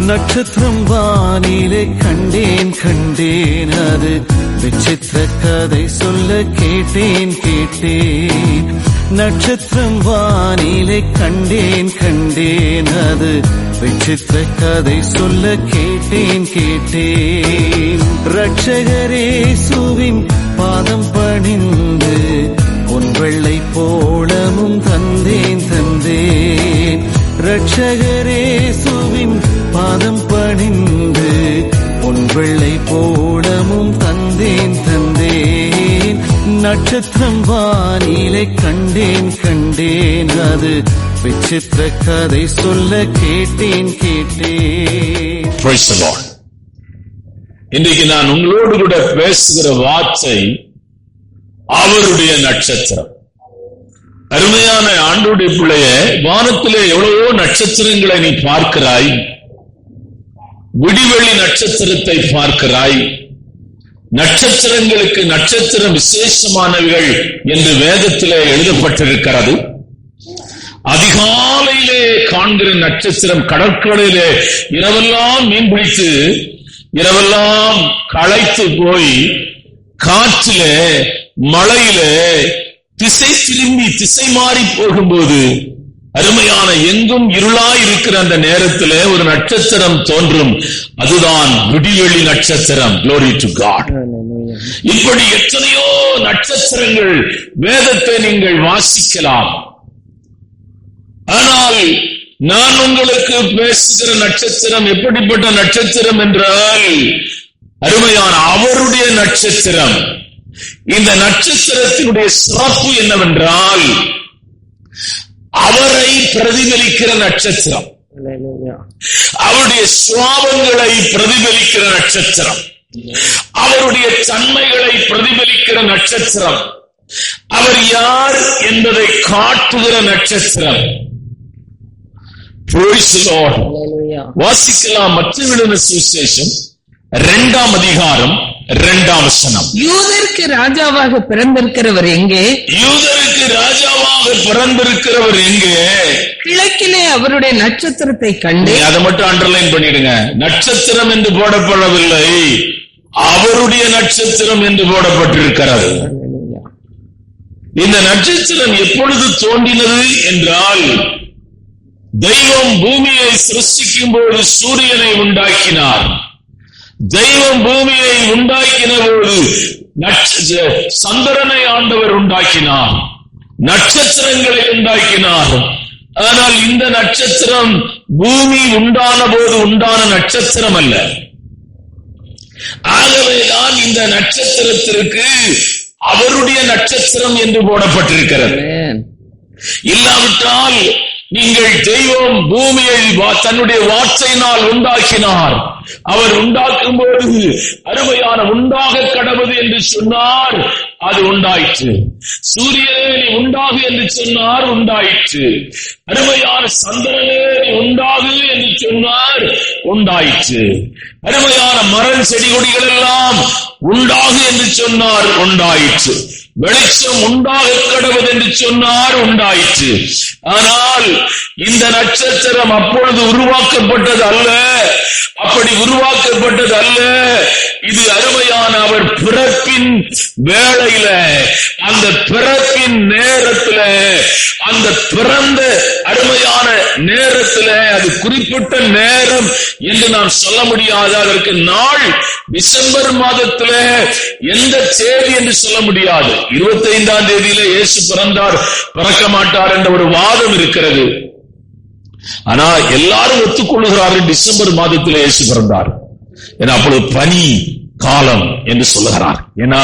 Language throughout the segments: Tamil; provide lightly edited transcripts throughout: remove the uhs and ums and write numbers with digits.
நட்சத்திரம் வானிலே கண்டேன் கண்டேன், அது விசித்திர கதை சொல்ல கேட்டேன் கேட்டேன். நட்சத்திரம் வானிலே கண்டேன் கண்டேன், அது விசித்திர கதை சொல்ல கேட்டேன் கேட்டேன். ரட்சகரேசுவின் பாதம் பணிந்து பொன் வெள்ளை போளமும் தந்தேன் தந்தேன். ரட்சகரேசுவின் பாதம் பணிந்து பொன் வெள்ளை போளமும் தந்தேன் தந்தேன். நட்சத்திரம் வானிலை கண்டேன் கண்டேன், அது விசித்திர கதை சொல்ல கேட்டேன் கேட்டேன். Praise the Lord. இன்றைக்கு நான் உங்களோடு கூட பேசுகிற வார்த்தை அவருடைய நட்சத்திரம். அருமையான ஆண்டவருடைய பிள்ளையே, வானத்திலே எவ்வளவோ நட்சத்திரங்களை நீ பார்க்கிறாய். விடிவெளி நட்சத்திரத்தை பார்க்கிறாய். நட்சத்திரங்களுக்கு நட்சத்திரம் விசேஷமானவைகள் என்று வேதத்திலே எழுதப்பட்டிருக்கிறது. அதிகாலையிலே காண்கிற நட்சத்திரம், கடற்கரையிலே இரவெல்லாம் மீன் பிடித்து இரவெல்லாம் களைத்து போய் காற்றிலே மழையிலே திசை திரும்பி திசை மாறி போகும்போது அருமையான எங்கும் இருளாய் இருக்கிற அந்த நேரத்திலே ஒரு நட்சத்திரம் தோன்றும். அதுதான் விடிவெளி நட்சத்திரம். Glory to God. இப்படி எத்தனையோ நட்சத்திரங்கள் வேதத்தை நீங்கள் வாசிக்கலாம். ஆனால் நான் உங்களுக்கு பேசுகிற நட்சத்திரம் எப்படிப்பட்ட நட்சத்திரம் என்றால் அருமையான அவருடைய நட்சத்திரம். இந்த நட்சத்திரத்தினுடைய சிறப்பு என்னவென்றால் அவரை பிரதிபலிக்கிற நட்சத்திரம், அவருடைய சுவாபங்களை பிரதிபலிக்கிற நட்சத்திரம், அவருடைய தன்மைகளை பிரதிபலிக்கிற நட்சத்திரம், அவர் யார் என்பதை காட்டுகிற நட்சத்திரம். Praise the Lord. வாசிக்கலாம் மத்தேயு சுவிசேஷம் 2ஆம் அதிகாரம் 2ஆம் வசனம். யூதருக்கு ராஜாவாக பிறந்திருக்கிறவர் எங்கே? யூதருக்கு ராஜாவாக பிறந்திருக்கிறவர் எங்கே? கிழக்கிலே அவருடைய நட்சத்திரத்தை கண்டு. அதை மட்டும் அண்டர்லைன் பண்ணிடுங்க. நட்சத்திரம் என்று போடப்படவில்லை, அவருடைய நட்சத்திரம் என்று போடப்பட்டிருக்கிறது. இந்த நட்சத்திரம் எப்பொழுது தோன்றினது என்றால், தெய்வம் பூமியை சிருஷ்டிக்கும் போது சூரியனை உண்டாக்கினார். தெய்வம் பூமியை உண்டாக்கின போது சந்திரனை ஆண்டவர் உண்டாக்கினார், நட்சத்திரங்களை உண்டாக்கினார். ஆனால் இந்த நட்சத்திரம் பூமி உண்டான போது உண்டான நட்சத்திரம் அல்ல. ஆகவேதான் இந்த நட்சத்திரத்திற்கு அவருடைய நட்சத்திரம் என்று போடப்பட்டிருக்கிறது. இல்லாவிட்டால் நீங்கள் தெய்வம் பூமியை தன்னுடைய வார்த்தையினால் உண்டாக்கினார். அவர் உண்டாக்கும் போது அருமையான உண்டாக கடவுது என்று சொன்னார், அது உண்டாயிற்று. சூரியனே நீ உண்டாகு என்று சொன்னார், உண்டாயிற்று. அருமையான சந்திரனே நீ உண்டாகு என்று சொன்னார், உண்டாயிற்று. அருமையான மரம் செடி கொடிகள் எல்லாம் உண்டாகு என்று சொன்னார், உண்டாயிற்று. வெளிச்சம் உண்டாக கடவுது என்று சொன்னார், உண்டாயிற்று. ஆனால் இந்த நட்சத்திரம் அப்பொழுது உருவாக்கப்பட்டது அல்ல, அப்படி உருவாக்கப்பட்டது அல்ல. இது அருமையான அவர் பிறப்பின் வேளையில, அந்த பிறப்பின் நேரத்துல, அந்த பிறந்த அருமையான நேரத்துல, அது குறிப்பிட்ட நேரம் என்று நாம் சொல்ல முடியாது. அதற்கு நாள் டிசம்பர் மாதத்துல எந்த தேதி என்று சொல்ல முடியாது. 25ஆம் தேதியில இயேசு பிறந்தார், பிறக்க மாட்டார் என்ற ஒரு வாதம் இருக்கிறது. ஆனா எல்லாரும் ஒத்துக்கொள்ளுகிறார்கள் டிசம்பர் மாதத்தில் இயேசு பிறந்தார். ஏன்னா அப்பொழுது பனி காலம் என்று சொல்லுகிறார். ஏன்னா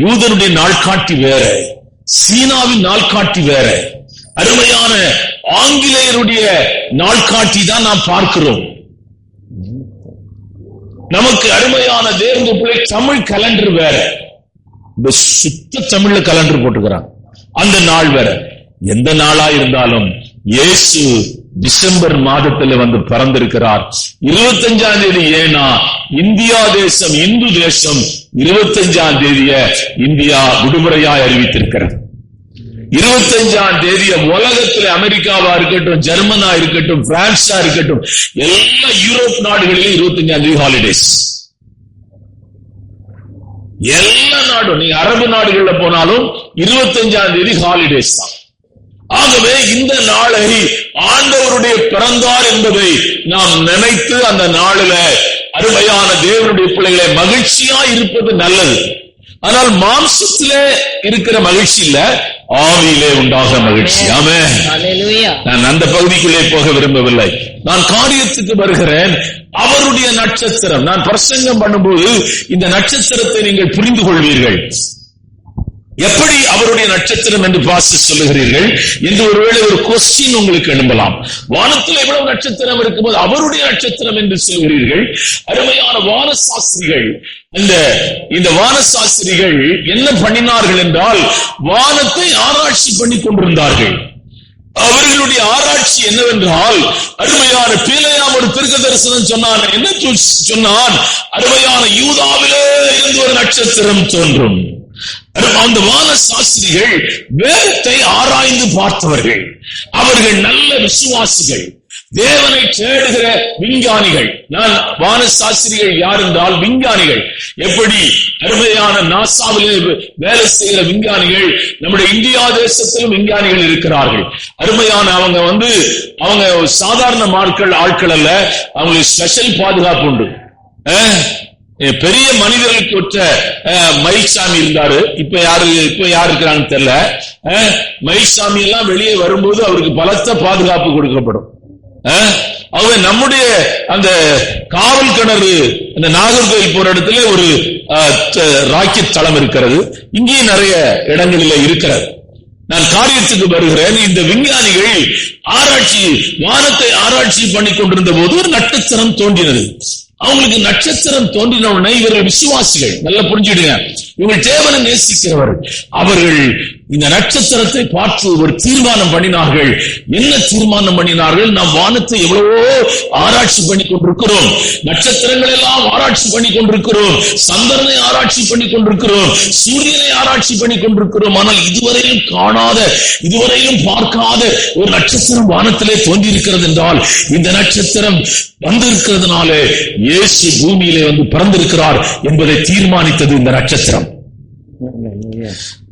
யூதனுடைய நாள்காட்டி வேற, சீனாவின் நாள்காட்டி வேற. அருமையான ஆங்கிலேயருடைய நாள்காட்டி தான் நாம் பார்க்கிறோம். நமக்கு அருமையான தேவனுடைய பிள்ளை தமிழ் கலண்டர் வேற, இந்த சுத்த தமிழ்ல கலண்டர் போட்டுக்கிறான். அந்த நாள் வேற. எந்த நாளா இருந்தாலும் இயேசு டிசம்பர் மாதத்துல வந்து பிறந்திருக்கிறார். 25ஆம் தேதி. ஏன்னா இந்தியா தேசம், இந்து தேசம் 25ஆம் தேதிய இந்தியா விடுமுறையாய் அறிவித்திருக்கிறது. 25ஆம் தேதி உலகத்துல அமெரிக்காவா இருக்கட்டும், ஜெர்மனா இருக்கட்டும், பிரான்ஸா இருக்கட்டும், எல்லா யூரோப் நாடுகளிலும் 25ஆம் தேதி ஹாலிடேஸ். எல்லா நாடும், நீங்க அரபு நாடுகள்ல போனாலும் 25ஆம் தேதி ஹாலிடேஸ் தான். ஆகவே இந்த நாளை ஆண்டவருடைய பிறந்தார் என்பதை நாம் நினைத்து அந்த நாளில அருமையான தேவனுடைய பிள்ளைகளை மகிழ்ச்சியா இருப்பது நல்லது. ஆனால் மாம்சத்திலே இருக்கிற மகிழ்ச்சி இல்ல, ஆவியிலே உண்டாக மகிழ்ச்சி. ஆமென். நான் அந்த பகுதிக்குள்ளே போக விரும்பவில்லை, நான் காரியத்துக்கு வருகிறேன். அவருடைய நட்சத்திரம், நான் பிரசங்கம் பண்ணும்போது இந்த நட்சத்திரத்தை நீங்கள் புரிந்து கொள்வீர்கள். எப்படி அவருடைய நட்சத்திரம் என்று பாஸ்டர் சொல்லுகிறீர்கள் என்று ஒருவேளை ஒரு கொஸ்டின் உங்களுக்கு எழும்பலாம். வானத்தில் எவ்வளவு நட்சத்திரம் இருக்கும்போது அவருடைய நட்சத்திரம் என்று சொல்கிறீர்கள். அருமையான வானசாஸ்திரிகள், இந்த வானசாஸ்திரிகள் என்ன பண்ணினார்கள் என்றால் வானத்தை ஆராய்ச்சி பண்ணி கொண்டிருந்தார்கள். அவர்களுடைய ஆராய்ச்சி என்னவென்றால், அருமையான பீலையாம் ஒரு தீர்க்க தரிசனம் சொன்னான். என்ன சொன்னான்? அருமையான யூதாவிலே இருந்து ஒரு நட்சத்திரம் தோன்றும். அந்த வான சாஸ்திரிகள் வேதத்தை ஆராய்ந்து பார்த்தவர்கள். அவர்கள் நல்ல விசுவாசிகள், தேவனை தேடுகிற விஞ்ஞானிகள். நான் வான சாஸ்திரிகள் யார் என்றால் விஞ்ஞானிகள். எப்படி அருமையான நாசாவிலே வேலை செய்கிற விஞ்ஞானிகள், நம்முடைய இந்தியா தேசத்திலும் விஞ்ஞானிகள் இருக்கிறார்கள். அருமையான அவங்க சாதாரண ஆட்கள் அல்ல, அவங்களுக்கு ஸ்பெஷல் பாதுகாப்பு உண்டு. பெரிய மனிதர்களுக்கு ஒற்ற மயில்சாமி இருந்தாரு. இப்ப யாரு இருக்கிறாங்கன்னு தெரியல. மயில்சாமி எல்லாம் வெளியே வரும்போது அவருக்கு பலத்த பாதுகாப்பு கொடுக்கப்படும். அவங்க நம்முடைய அந்த காவல் கிணறு, அந்த நாகர்கோவில் போற இடத்துல ஒரு ராக்கெட் தளம் இருக்கிறது. இங்கேயும் நிறைய இடங்களில் இருக்கிறது. நான் காரியத்துக்கு வருகிறேன். இந்த விஞ்ஞானிகள் வானத்தை ஆராய்ச்சி பண்ணி கொண்டிருந்த போது ஒரு நட்சத்திரம் தோன்றினது. அவங்களுக்கு நட்சத்திரம் தோன்றின உடனே இவர்கள் விசுவாசிகள், நல்லா புரிஞ்சுடுங்க, இவங்க தேவனை நேசிக்கிறவர்கள். அவர்கள் இந்த நட்சத்திரத்தை பார்த்து ஒரு தீர்மானம் பண்ணினார்கள். என்ன தீர்மானம் பண்ணினார்கள்? நாம் வானத்தை எவ்வளவோ ஆராய்ச்சி பண்ணி கொண்டிருக்கிறோம், நட்சத்திரங்கள் எல்லாம் ஆராய்ச்சி பண்ணி கொண்டிருக்கிறோம், சந்திரனை ஆராய்ச்சி பண்ணி கொண்டிருக்கிறோம், சூரியனை ஆராய்ச்சி பண்ணி கொண்டிருக்கிறோம். ஆனால் இதுவரையிலும் காணாத, இதுவரையிலும் பார்க்காத ஒரு நட்சத்திரம் வானத்திலே தோன்றி இருக்கிறது என்றால் இந்த நட்சத்திரம் வந்திருக்கிறதுனால இயேசு பூமியிலே பிறந்திருக்கிறார் என்பதை தீர்மானித்தது இந்த நட்சத்திரம்.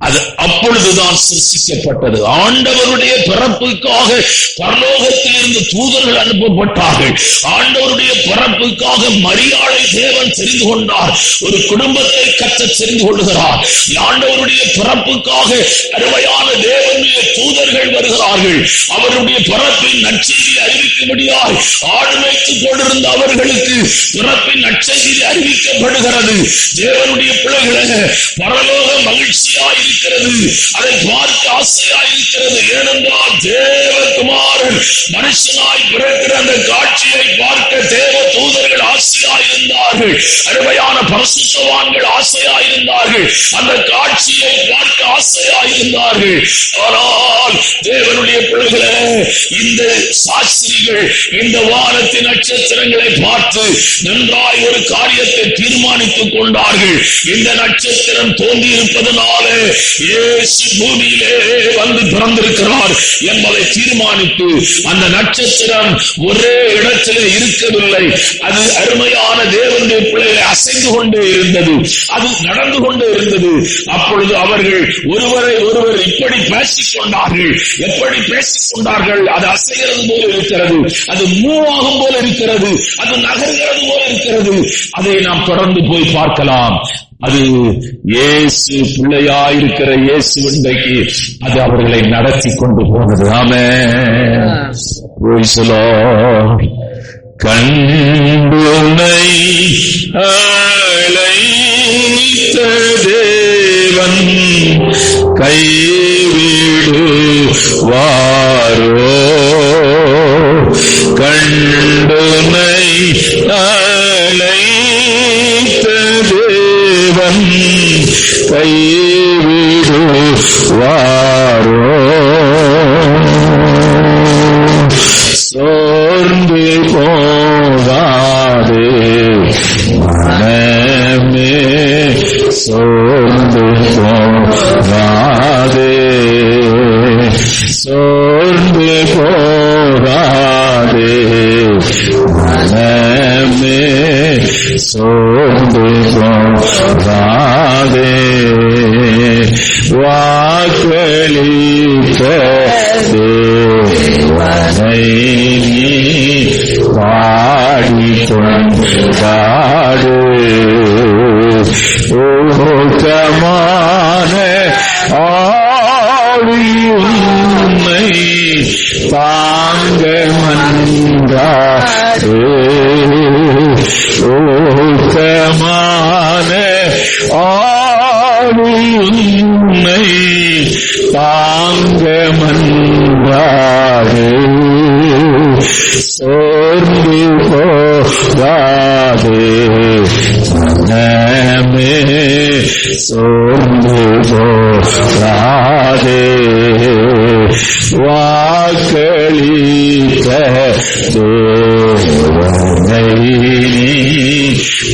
அது அப்பொழுதுதான் சிருஷ்டிக்கப்பட்டது. ஆண்டவருடைய பிறப்புக்காக பரலோகத்திலிருந்து தூதர்கள் அனுப்பப்பட்டார்கள். ஆண்டவருடைய பிறப்புக்காக மரியாதை தேவன் தெரிந்து கொண்டார். ஒரு குடும்பத்தை கர்த்தர் தெரிந்து கொள்ளுகிறார். ஆண்டவருடைய பிறப்புக்காக அருமையான தேவனுடைய தூதர்கள் வருகிறார்கள். அவருடைய பிறப்பின் நற்செய்தி அறிவிக்கும்படியாய் ஆடு மேய்த்துக் கொண்டிருந்த அவர்களுக்கு பிறப்பின் நற்செய்தி அறிவிக்கப்படுகிறது. தேவனுடைய பிள்ளைகளை பரலோக மகிழ்ச்சியாய் இருக்கிறது, அதை பார்க்க ஆசையாய் இருக்கிறது. ஏனென்றால் தேவகுமாரன் மனுஷனாய் பிறக்கிற அந்த காட்சியை பார்க்க தேவ தூதர்கள் ஆசையாய் இருந்தார்கள். அருமையான பரிசுத்தவான்கள் ஆசையாய் இருந்தார்கள். அந்த காட்சியை பார்க்க ஆசையாய் இருந்தார்கள். ஆனால் தேவனுடைய பிள்ளைகளே, இந்த சாஸ்திரிகள் இந்த வானத்தின் நட்சத்திரங்களை பார்த்து நன்றாய் ஒரு காரியத்தை தீர்மானித்துக் கொண்டார்கள். இந்த நட்சத்திரம் தோன்றி இருப்பதனாலே இயேசு பூமியிலே பிறந்திருக்கிறார் என்பதை தீர்மானித்து அந்த நட்சத்திரம் ஒரே இடத்திலே இருக்கவில்லை. அது அருமையான தேவனுடைய பிள்ளைகளை அசைந்து கொண்டே இருந்தது, அது நடந்து கொண்டே இருந்தது. அப்பொழுது அவர்கள் ஒருவரை ஒருவர் இப்படி பேசிக் கொண்டார்கள். எப்படி பேசிக் கொண்டார்கள்? அது அசைகிறது போல இருக்கிறது, அது மூவாகும் போல இருக்கிறது, அது நகர்கிறது போல இருக்கிறது. அதை நாம் தொடர்ந்து போய் பார்க்கலாம். அது இயேசு பிள்ளையாயிருக்கிற இயேசு இன்றைக்கு அது அவர்களை நடத்தி கொண்டு போனது. ஆமென். Praise the Lord. கண்டுனை அழைத்த தேவன் கைவிடுவாரோ? கண்டுனை அழைத்த தேவன் கைவிடுவாரோ? சோர்ந்து போகாதே மனமே, சோர்ந்து போகாதே சோர்ந்து போகாதே. வாக்களித்த தேவனை நீ பாடிக்கொண்டாடு. ஊக்கமான ஆவியுன்னை தாங்க மன்றாடு. ஊக்கமான ஆவியுன்னை தாங்க மன்றாடு. சோர்ந்து போகாதே மனமே, சோர்ந்து போகாதே. வாக்களித்த தேவனை நீ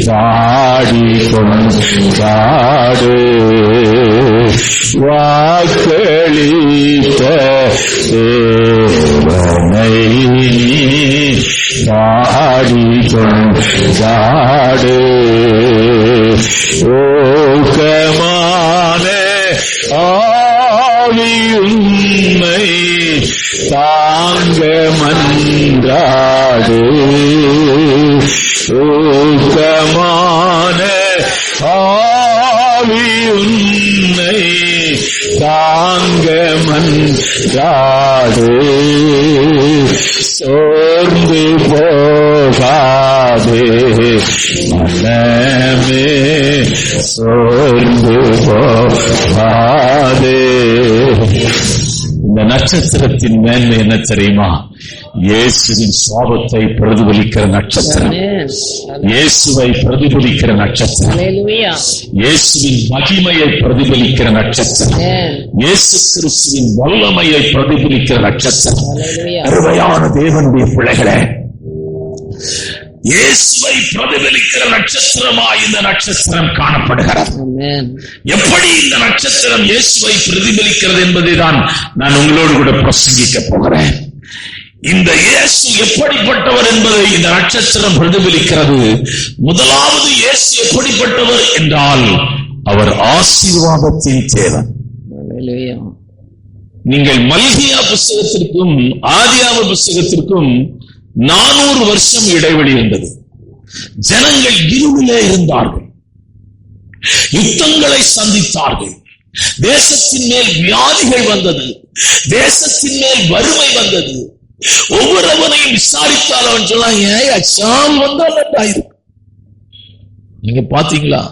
பாடிக்கொண்டாடு. வாக்களித்த தேவனை நீ பாடிக்கொண்டாடு. ஊக்கமான ஆவியுன்னை தாங்க மன்றாடு. ஊக்கமான ஆவியுன்னை தாங்க மன்றாடு. சோர்ந்து போகாதே மனமே, சோர்ந்து போகாதே. இந்த நட்சத்திரத்தின் மேன்மை என்ன தெரியுமா? இயேசுவின் சாபத்தை பிரதிபலிக்கிற நட்சத்திரம், இயேசுவை பிரதிபலிக்கிற நட்சத்திரம், இயேசுவின் மகிமையை பிரதிபலிக்கிற நட்சத்திரம், இயேசு கிறிஸ்துவின் வல்லமையை பிரதிபலிக்கிற நட்சத்திரம். அருமையான தேவனுடைய பிள்ளைகளே, இயேசுவை பிரதிபலிக்கிற நட்சத்திரமாய் இந்த நட்சத்திரம் காணப்படுகிறது. எப்படி இந்த நட்சத்திரம் இயேசுவை பிரதிபலிக்கிறது என்பதை தான் நான் உங்களோடு கூட பிரசங்கிக்க போகிறேன். இந்த இயேசு எப்படிப்பட்டவர் என்பதை இந்த நட்சத்திரம் பிரதிபலிக்கிறது. முதலாவது இயேசு எப்படிப்பட்டவர் என்றால் அவர் ஆசீர்வாதத்தின் தேவன். நீங்கள் மல்கியா புஸ்தகத்திற்கும் ஆதியாம புஸ்தகத்திற்கும் 400 வருஷம் இடைவெளி இருந்தது. ஜனங்கள் இருளிலே இருந்தார்கள், யுத்தங்களை சந்தித்தார்கள், தேசத்தின் மேல் வியாதிகள் வந்தது, தேசத்தின் மேல் வறுமை வந்தது. ஒவ்வொருவனையும் விசாரித்தால் அவன் சொன்னான், ஏன் அச்சாம் வந்தால் நன்றாயிருக்கு. நீங்க பாத்தீங்களா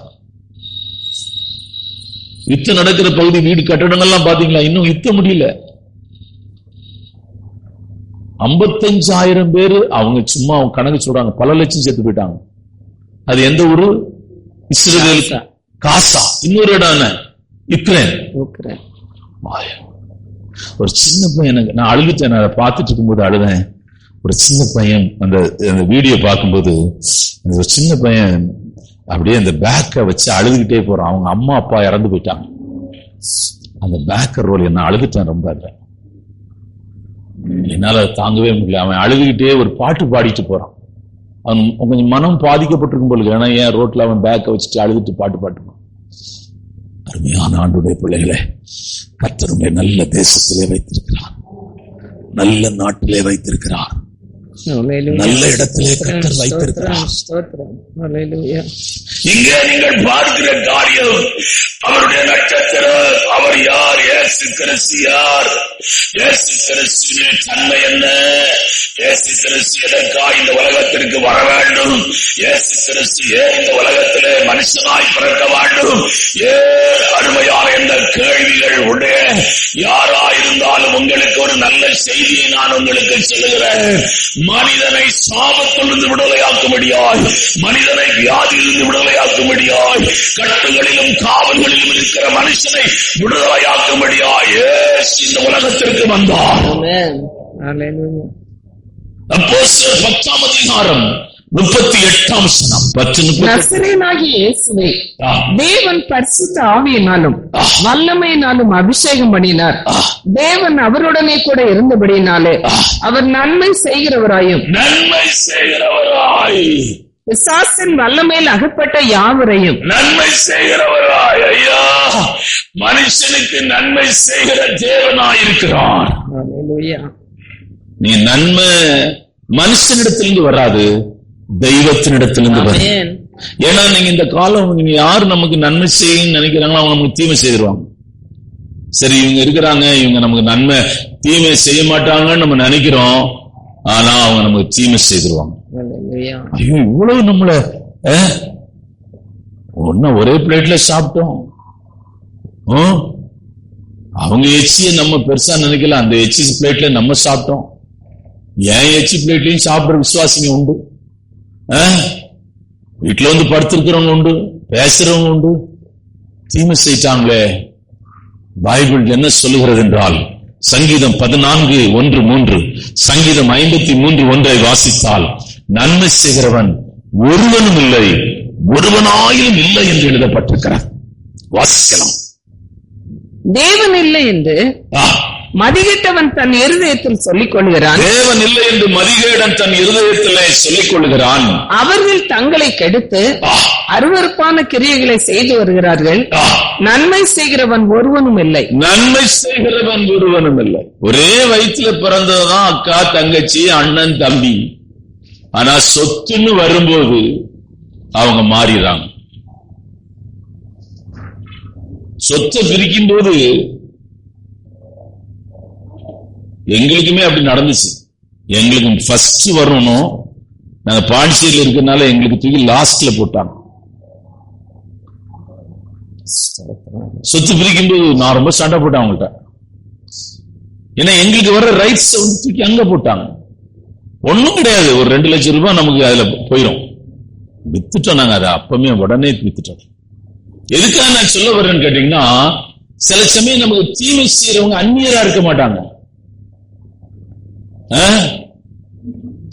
யுத்தம் நடக்கிற பகுதி, வீடு கட்டடங்கள்லாம் பாத்தீங்களா? இன்னும் யுத்தம் முடியல. 55,000 பேரு அவங்க சும்மா அவங்க கணக்கு சொல்றாங்க, பல லட்சம் செத்து போயிட்டாங்க. அது எந்த ஊரு? இஸ்ரேல், காசா. இன்னொரு இடம் யுக்ரைன். ஒரு சின்ன பையன், நான் அழுதுட்டேன், நான் பார்த்துட்டு இருக்கும்போது அழுதேன். ஒரு சின்ன பையன் அந்த வீடியோ பார்க்கும்போது ஒரு சின்ன பையன் அப்படியே அந்த பேக்கை வச்சு அழுதுகிட்டே போறான். அவங்க அம்மா அப்பா இறந்து போயிட்டாங்க. அந்த பேக்கர் ரோல் என்ன அழுதுட்டேன் ரொம்ப. என்னால தாங்கவே முடியல. அவன் அழுதுகிட்டே ஒரு பாட்டு பாடிட்டு போறான். அவன் கொஞ்சம் மனம் பாதிக்கப்பட்டிருக்கும் போல. ஏன்னா ஏன் ரோட்ல அவன் பேக்கை வச்சுட்டு அழுதுட்டு பாட்டு பாட்டுப்பான். அருமையான ஆண்டுடைய பிள்ளைகளை கர்த்தருடைய நல்ல தேசத்திலே வைத்திருக்கிறார், நல்ல நாட்டிலே வைத்திருக்கிறார், நல்ல இடத்திலே கர்த்தர் வைத்திருக்கிறார். இங்கே நீங்கள் பார்க்கிற காரியம் அவருடைய நட்சத்திரம். அவர் யார்? இயேசு கிறிஸ்து யார்? இயேசு கிறிஸ்துவின் தன்மை என்ன? இயேசு கிறிஸ்து எதற்காக இந்த உலகத்திற்கு வர வேண்டும்? இயேசு கிறிஸ்து ஏன் இந்த உலகத்திலே மனுஷனாய் பிறக்க வேண்டும்? ஏன் அருமையான என்ற கேள்விகள் உடைய யாராயிருந்தாலும் உங்களுக்கு ஒரு நல்ல செய்தியை நான் உங்களுக்கு சொல்லுகிறேன். மனிதனை சாபத்திலிருந்து விடுதலையாக்கும்படியாய், மனிதனை வியாதியிலிருந்து விடுதலையாக்கும்படியாய், கட்டுகளிலும் காவல்களிலும் இருக்கிற மனுஷனை விடுதலையாக்கும்படியாய் இந்த உலகத்திற்கு வந்தார். அப்போஸ்தலர் 10ஆம் அதிகாரம் 38ஆம் வசனம். நசரேயனாகிய இயேசுவை தேவன் பரிசுத்த ஆவியினாலும் வல்லமையினாலும் அபிஷேகம் பண்ணினார். தேவன் அவருடனே கூட இருந்தபடியினாலே அவர் நன்மை செய்கிறவராய் பிசாசின் வல்லமையில் அகப்பட்ட யாவரையும் நன்மை செய்கிறவராய் ஐயா மனுஷனுக்கு நன்மை செய்கிற தேவனாயிருக்கிறார். நீ நன்மை மனுஷனிடத்திலிருந்து வராது, தெய்வத்தினிடத்திலிருந்து வரும். ஏன்னா நீங்க இந்த காலம் நீங்க யாரு நமக்கு நன்மை செய்யணும்னு நினைக்கிறாங்களோ அவங்க நமக்கு தீமை செய்திருவாங்க. சரி இவங்க இருக்கிறாங்க, இவங்க நமக்கு நன்மை தீமை செய்ய மாட்டாங்கன்னு நம்ம நினைக்கிறோம், ஆனா அவங்க நமக்கு தீமை செய்திருவாங்க. ஐயோ இவ்வளவு நம்மள ஒரே பிளேட்ல சாப்பிட்டோம், அவங்க எச்சிய நம்ம பெருசா நினைக்கல, அந்த எச்சி பிளேட்ல நம்ம சாப்பிட்டோம். ஏன் எச்சி பிளேட்லயும் சாப்பிடுற விசுவாசிங்க உண்டு, வீட்டுல வந்து படுத்திருக்கிறவங்க உண்டு, பேசுறவங்க உண்டு. தீமை செய்தாங்களே. பைபிள் என்ன சொல்லுகிறது என்றால், சங்கீதம் 14:1-3, சங்கீதம் 53:1 வாசித்தால், நன்மை செய்கிறவன் ஒருவனும் இல்லை, ஒருவனாயிலும் இல்லை என்று எழுதப்பட்டிருக்கிறார். வாசிக்கலாம். தேவன் இல்லை என்று மதிகேட்டவன் தன் இருதயத்தில் சொல்லிக் கொள்கிறான். தேவன் இல்லை என்று மதிகேடன் தன் இருதயத்திலே சொல்லிக் கொள்கிறான். அவர்கள் தங்களை கெடுத்து அருவருப்பான கிரியைகளை செய்து வருகிறார்கள். நன்மை செய்கிறவன் ஒருவனும் இல்லை, நன்மை செய்கிறவன் ஒருவனும் இல்லை. ஒரே வயிற்றுல பிறந்ததுதான் அக்கா, தங்கச்சி, அண்ணன், தம்பி. ஆனா சொத்துன்னு வரும்போது அவங்க மாறிடுறாங்க. சொத்தை பிரிக்கும் போது எங்களுக்குமே அப்படி நடந்துச்சு. எங்களுக்கு ஃபர்ஸ்ட் வரணும், நாங்க பாண்டிச்சேரியில் இருக்கிறதுனால எங்களுக்கு தூக்கி லாஸ்ட்ல போட்டாங்க. சொத்து பிரிக்கும் போது நான் ரொம்ப சண்டை போட்டேன் அவங்கள்ட்ட. ஏன்னா எங்களுக்கு வர்ற ரைட்ஸ் தூக்கி அங்க போட்டாங்க. ஒண்ணும் கிடையாது, ஒரு 2 லட்சம் ரூபாய் நமக்கு அதுல போயிடும். வித்துட்டோம் நாங்க, அதை அப்பமே உடனே வித்துட்டோம். எதுக்காக நான் சொல்ல வர்றேன்னு கேட்டீங்கன்னா, சில சமயம் நமக்கு தீமை செய்யறவங்க அந்நியரா இருக்க மாட்டாங்க.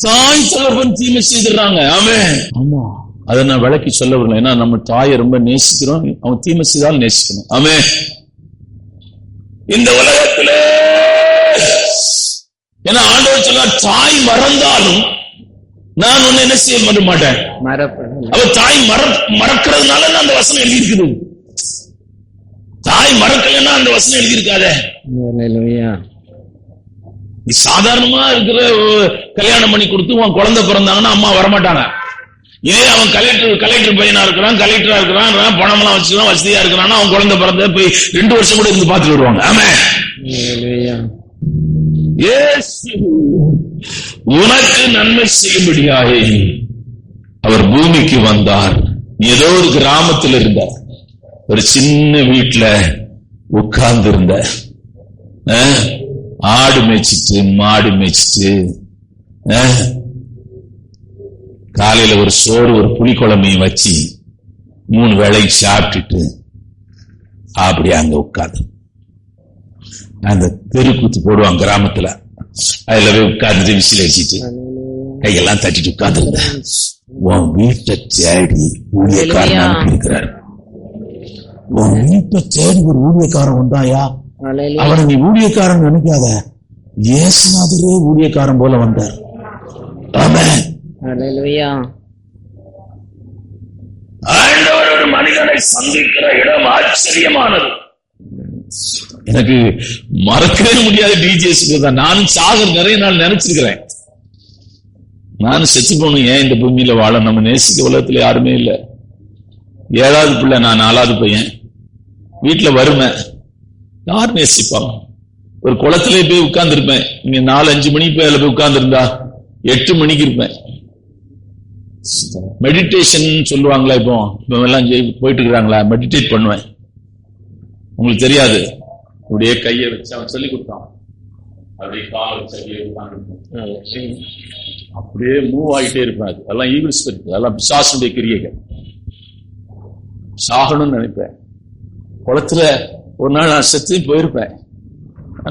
தாய் தகப்பன் தீமை செய்துறாங்க. ஆமா, அதை நான் விளக்கி சொல்ல வரல. ஏன்னா நம்ம தாயை ரொம்ப நேசிக்கிறோம், அவங்க தீமை செய்தாலும் நேசிக்கணும். ஆமே. இந்த உலகத்துல ஏன்னா ஆண்டவர் சொன்னார், தாய் மறந்தாலும் நான் ஒண்ணு என்ன செய்ய மாட்டேன். அவ தாய் மறக்கிறதுனால அந்த வசனம் எழுதி இருக்குது. தாய் மறக்கலன்னா அந்த வசனம் எழுதி இருக்காதே. நீ சாதாரணமா இருக்கிற கல்யாணம் பண்ணி கொடுத்து உன் குழந்தை பிறந்தாங்கன்னா அம்மா வரமாட்டாங்க. இதே அவன் கலெக்டர் பையனா இருக்கிறான், கலெக்டரா இருக்கிறான், பணம் எல்லாம் வச்சுக்கலாம், வசதியா இருக்கிறான், அவன் குழந்தை பிறந்த போய் 2 வருஷம் கூட இருந்து பார்த்துட்டு வருவாங்க. ஆமா, உனக்கு நன்மை செய்யும்படியாக அவர் பூமிக்கு வந்தார். ஏதோ ஒரு கிராமத்தில் இருந்தார், ஒரு சின்ன வீட்டுல உட்கார்ந்து இருந்த, ஆடு மேய்ச்சிட்டு மாடு மேய்ச்சிட்டு காலையில ஒரு சோறு ஒரு புளிக்குழம்பையும் வச்சு 3 வேளை சாப்பிட்டுட்டு அப்படி அங்க உட்கார்ந்து அந்த தெருக்கூத்து போடுவாங்க கிராமத்துல, அதுல போய் உட்கார்ந்துட்டு விசில் அடிச்சிட்டு கையெல்லாம் தட்டிட்டு உட்கார்ந்து இருந்த. உன் வீட்டை தேடி ஊழியக்காரன் அனுப்பியிருக்கிறார். உன் வீட்டை தேடி ஒரு ஊழியக்காரன் வந்தாயா, அவனை நீ ஊழியக்காரன் நினைக்காத, இயேசுநாதரே ஊழியக்காரன் போல வந்தார். ஆமென். ஆண்டவர் ஒரு மனிதனை சந்திக்கிற இடம் ஆச்சரியமானது. எனக்கு மறக்கவே முடியாது. டிஜிஎஸ் தான் நானும் சாகர் நிறைய நாள் நினைச்சிருக்கிறேன். நானும் செத்து போகணும், ஏன் இந்த பூமியில வாழ, நம்ம நேசிக்க உலகத்துல யாருமே இல்லை. 7வது பிள்ளை, நான் 4வது பையன். வீட்டுல வறுமை, யார் நேசிப்பாங்க? ஒரு குளத்திலே போய் உட்கார்ந்து இருப்பேன். இங்க 4-5 மணிக்கு போய் அதுல போய் உட்கார்ந்து இருந்தா 8 மணிக்கு இருப்பேன். மெடிடேஷன் சொல்லுவாங்களா, இப்போ எல்லாம் போயிட்டு இருக்கிறாங்களா, மெடிடேட் பண்ணுவேன். உங்களுக்கு தெரியாது, அப்படியே கையை வச்சு அவன் சொல்லி கொடுத்தான், அப்படியே கால வச்சு அப்படியே மூவ் ஆகிட்டே இருப்பேன். அதெல்லாம் ஈவில் ஸ்பிரிட், அதெல்லாம் பிசாசுடைய கிரியைகள். சாகணும்னு நினைப்பேன். குளத்துல ஒரு நாள் நான் செத்து போயிருப்பேன்.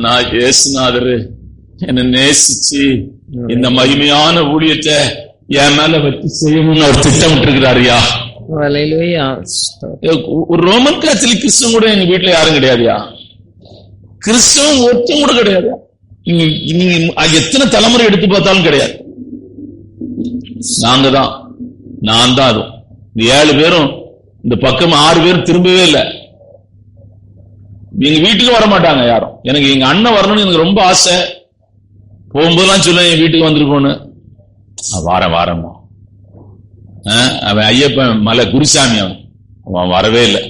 நான் இயேசுநாதர் என்னை நேசிச்சு இந்த மகிமையான ஊழியத்தை என் மேல வச்சு செய்யணும்னு அவர் திட்டமிட்டு இருக்கிறாரியா. ஒரு ரோமன் கேத்தலிக் கிறிஸ்தவன் கூட எங்க வீட்டுல யாரும் கிடையாதுயா. கிறிஸ்தவன் ஒருத்தம் கூட கிடையாது. நீங்க எத்தனை தலைமுறை எடுத்து பார்த்தாலும் கிடையாது. நாங்க தான் நான் தான் அது. இந்த 7 பேரும் இந்த பக்கம் 6 பேரும் திரும்பவே இல்லை. எங்க வீட்டுக்கு வர மாட்டாங்க யாரும். எனக்கு எங்க அண்ணன் வரணும்னு எனக்கு ரொம்ப ஆசை. போகும்போதெல்லாம் சொல்ல என் வீட்டுக்கு வந்துருக்கோன்னு. வாரமா அவன் ஐயப்பன் மலை குருசாமி, அவன் வரவே இல்லை,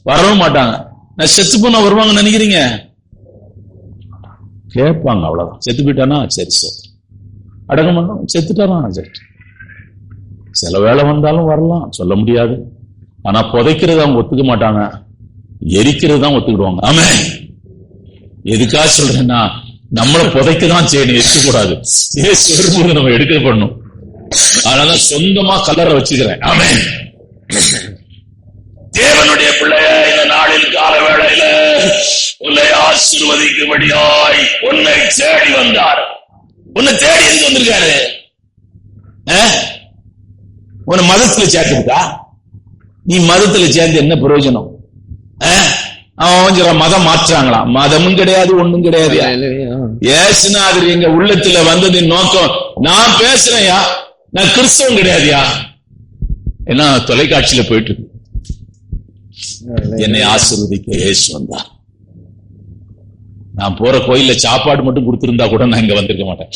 வரவும் மாட்டாங்க. நான் செத்து போனா வருவாங்கன்னு நினைக்கிறீங்க? கேட்பாங்க, அவ்வளவுதான். செத்து போயிட்டானா சரி, அடக்கம் பண்ணோம், செத்துட்டானா சரி. சில வேலை வந்தாலும் வரலாம், சொல்ல முடியாது. ஆனா புதைக்கிறது அவங்க ஒத்துக்க மாட்டாங்க, எரிக்கிறது தான் ஒத்துக்கிடுவாங்க. ஆமே, எதுக்காக சொல்றேன்னா நம்மளை புதைக்கதான் செய்யணும், எரிக்க கூடாது. வரும்போது நம்ம எடுக்க பண்ணணும். அதனாலதான் சொந்தமா கலரை வச்சுக்கிறேன். ஆமே, தேவனுடைய பிள்ளைய இந்த நாளில் கால வேளையில உன்னை ஆசீர்வதிக்கும்படியாய் உன்னை தேடி வந்தார். உன்னை தேடி எதுக்கு வந்திருக்காரு? உன்னை மதத்துல சேர்த்துட்டா? நீ மதத்துல சேர்ந்து என்ன பிரயோஜனம்? அவன் மதம் மாற்றாங்களாம். மதமும் கிடையாது, ஒண்ணும் கிடையாது. ஏசுநாதர் எங்க உள்ளத்துல வந்ததின் நோக்கம், நான் பேசுறேன்யா, நான் கிறிஸ்தவம் கிடையாதுயா. ஏன்னா தொலைக்காட்சியில போயிட்டு இருக்கு. என்னை ஆசீர்வதிக்க இயேசு வந்தார். நான் போற கோயில்ல சாப்பாடு மட்டும் கொடுத்திருந்தா கூட நான் இங்க வந்திருக்க மாட்டேன்.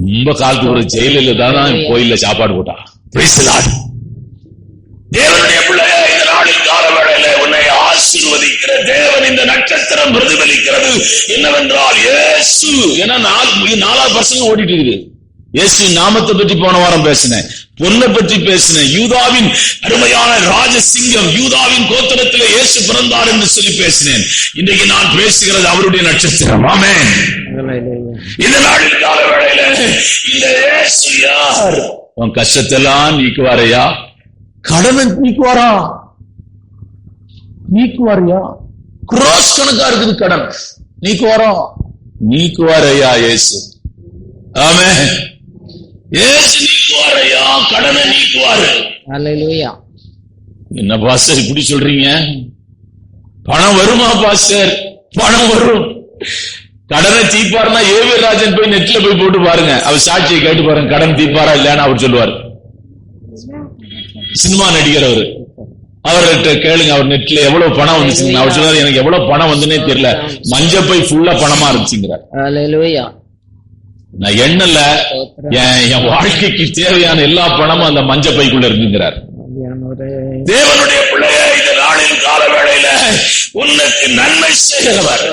ரொம்ப காலத்துக்கு ஒரு ஜெயில தான் கோயில்ல சாப்பாடு போட்டா. தேவனுடைய பிள்ளைய இந்த நாளின் கால வேளையில உன்னை ஆசீர்வதிக்கிற தேவன் இந்த நட்சத்திரம் பிரதிபலிக்கிறது என்னவென்றால் இயேசு. ஏன்னா 4 வருஷம் ஓடிட்டு இருக்குது. இயேசு நாமத்தை பற்றி போன வாரம் பேசினேன், பொண்ணை பற்றி பேசினேன், யூதாவின் அருமையான ராஜசிங்கம், யூதாவின் கோத்திரத்திலே இயேசு பிறந்தார் என்று சொல்லி பேசினேன். இன்றைக்கு நான் பேசுகிறது அவருடைய நட்சத்திரம். ஆமென். இந்த நாளின் கால வேளையில இந்த இயேசு யார்? உன் கஷ்டத்தெல்லாம் நீக்குவாரையா? கடனை நீக்குவாரையா? கிராஸ் கணக்கா இருக்குது கடன், நீக்குவாரையா இயேசு? ஆமென். இயேசு நீக்குவாரையா, கடனை நீக்குவாரு. அல்லேலூயா. என்ன பாஸ்டர் இப்படி சொல்றீங்க? பணம் வருமா பாஸ்டர்? பணம் வரும். கடனை தீப்பாருன்னா ஏவியர் ராஜன் போய் நெட்ல போய் போட்டு பாருங்க, அவர் சாட்சியை கேட்டு பாருங்க, கடன் தீப்பாரா இல்லையான்னு அவர் சொல்லுவார். சினிமா நடிகர் அவரு, அவர்கிட்ட கேளுங்க, அவர் நெட்ல எவ்வளவு பணம் வந்துச்சுங்க. அவர் சொல்றாரு, எனக்கு எவ்வளவு பணம் வந்துன்னே தெரியல, மஞ்சப்பை ஃபுல்லா பணமா இருந்துச்சுங்கிறார். நான் எண்ணல, என் வாழ்க்கைக்கு தேவையான எல்லா பணமும் அந்த மஞ்சப்பைக்குள்ள இருக்குங்கிறார். தேவனுடைய பிள்ளைய இந்த நாளின் கால வேளையில உனக்கு நன்மை செய்கிறவர்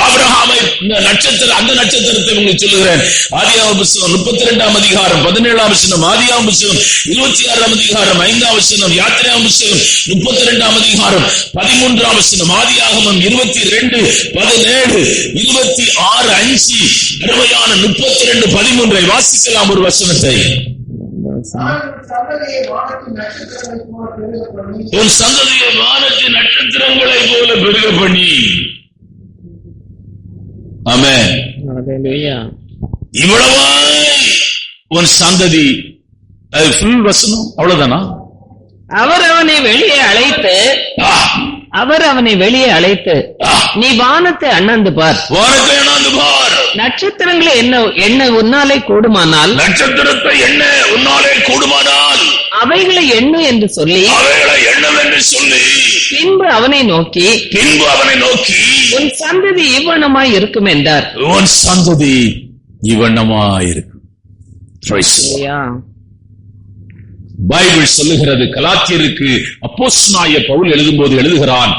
ஆபிரகாமை, இந்த நட்சத்திரம், அந்த நட்சத்திரத்தை உங்களுக்கு சொல்லுகிறேன். ஆதியாகமம் புத்தகம் 32ஆம் அதிகாரம் 17ஆம் வசனம், ஆதியாகமம் புத்தகம் 26ஆம் அதிகாரம் 5ஆம் வசனம், யாத்திராகமம் புத்தகம் 32ஆம் அதிகாரம் 13ஆம் வசனம், ஆதியாகமம் 22:17, 26:5, அருமையான 32:13 வாசிக்கலாம். ஒரு வசனத்தை. உன் சந்ததியை வானத்தின் நட்சத்திரங்களை போல பெருக பண்ணி. ஆமென். இவ்வளவாய் உன் சந்ததி. அது ஃபுல் வசனம், அவ்வளவுதானா? அவர் அவனை வெளியே அழைத்து நீ வானத்தை அண்ணாந்து பார், நட்சத்திரங்களை என்ன உன்னாலே கூடுமானால், நட்சத்திரத்தை என்ன உன்னாலே கூடுமானால் அவைகளை எண்ணு என்று சொல்லி பின்பு அவனை நோக்கி உன் சந்ததி இவ்வண்ணமாய் இருக்கும் என்றார். உன் சந்ததி இவ்வண்ணமாய் இருக்கும். பைபிள் சொல்லுகிறது, கலாத்தியருக்கு அப்போஸ்தலனாகிய பவுல் எழுதும்போது எழுதுகிறான்,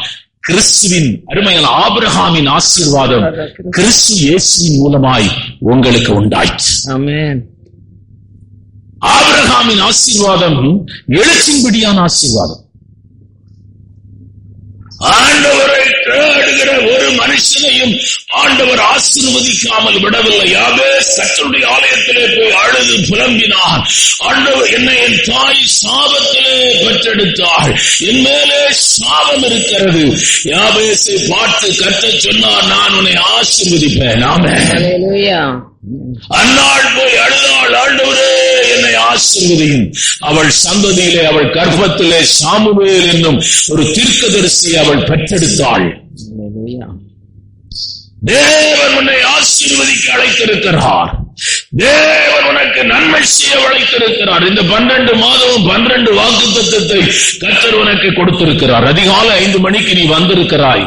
கிறிஸ்துவின் அருமையான ஆபிரகாமின் ஆசீர்வாதம் கிறிஸ்து இயேசுவின் மூலமாய் உங்களுக்கு உண்டாயிற்று. ஆமென். ஆபிரகாமின் ஆசீர்வாதம் எழுச்சின்படியான ஆசீர்வாதம். ஆண்டவரை தேடுகிற ஒரு மனுஷனையும் ஆண்டவர் ஆசீர்வதிக்காமல் விடவில்லை. யாபேஸ் கர்த்தருடைய ஆலயத்திலே போய் அழுது புலம்பினான். ஆண்டவர் என்னை என் தாய் சாபத்திலே பெற்றெடுத்தாள், என் மேலே சாபம் இருக்கிறது. யாபேசை பார்த்து கர்த்தர் சொன்னார், நான் உன்னை ஆசீர்வதிப்பேன். ஆமென். அந்நாள் போய் அழுதாள், ஆண்டவரே என்னை ஆசீர்வதியும். அவள் சந்ததியிலே, அவள் கர்ப்பத்திலே சாமுவேல் என்னும் ஒரு தீர்க்கதரிசியை அவள் பெற்றெடுத்தாள். தேவன் உன்னை ஆசீர்வதிக்க அழைத்திருக்கிறார். தேவன் உனக்கு நன்மை செய்ய வளைத்திருக்கிறார். இந்த 12 மாதமும் 12 வாக்குத்தத்தத்தை கர்த்தர் உனக்கு கொடுத்திருக்கிறார். அதிகாலை 5 மணிக்கு நீ வந்திருக்கிறாய்.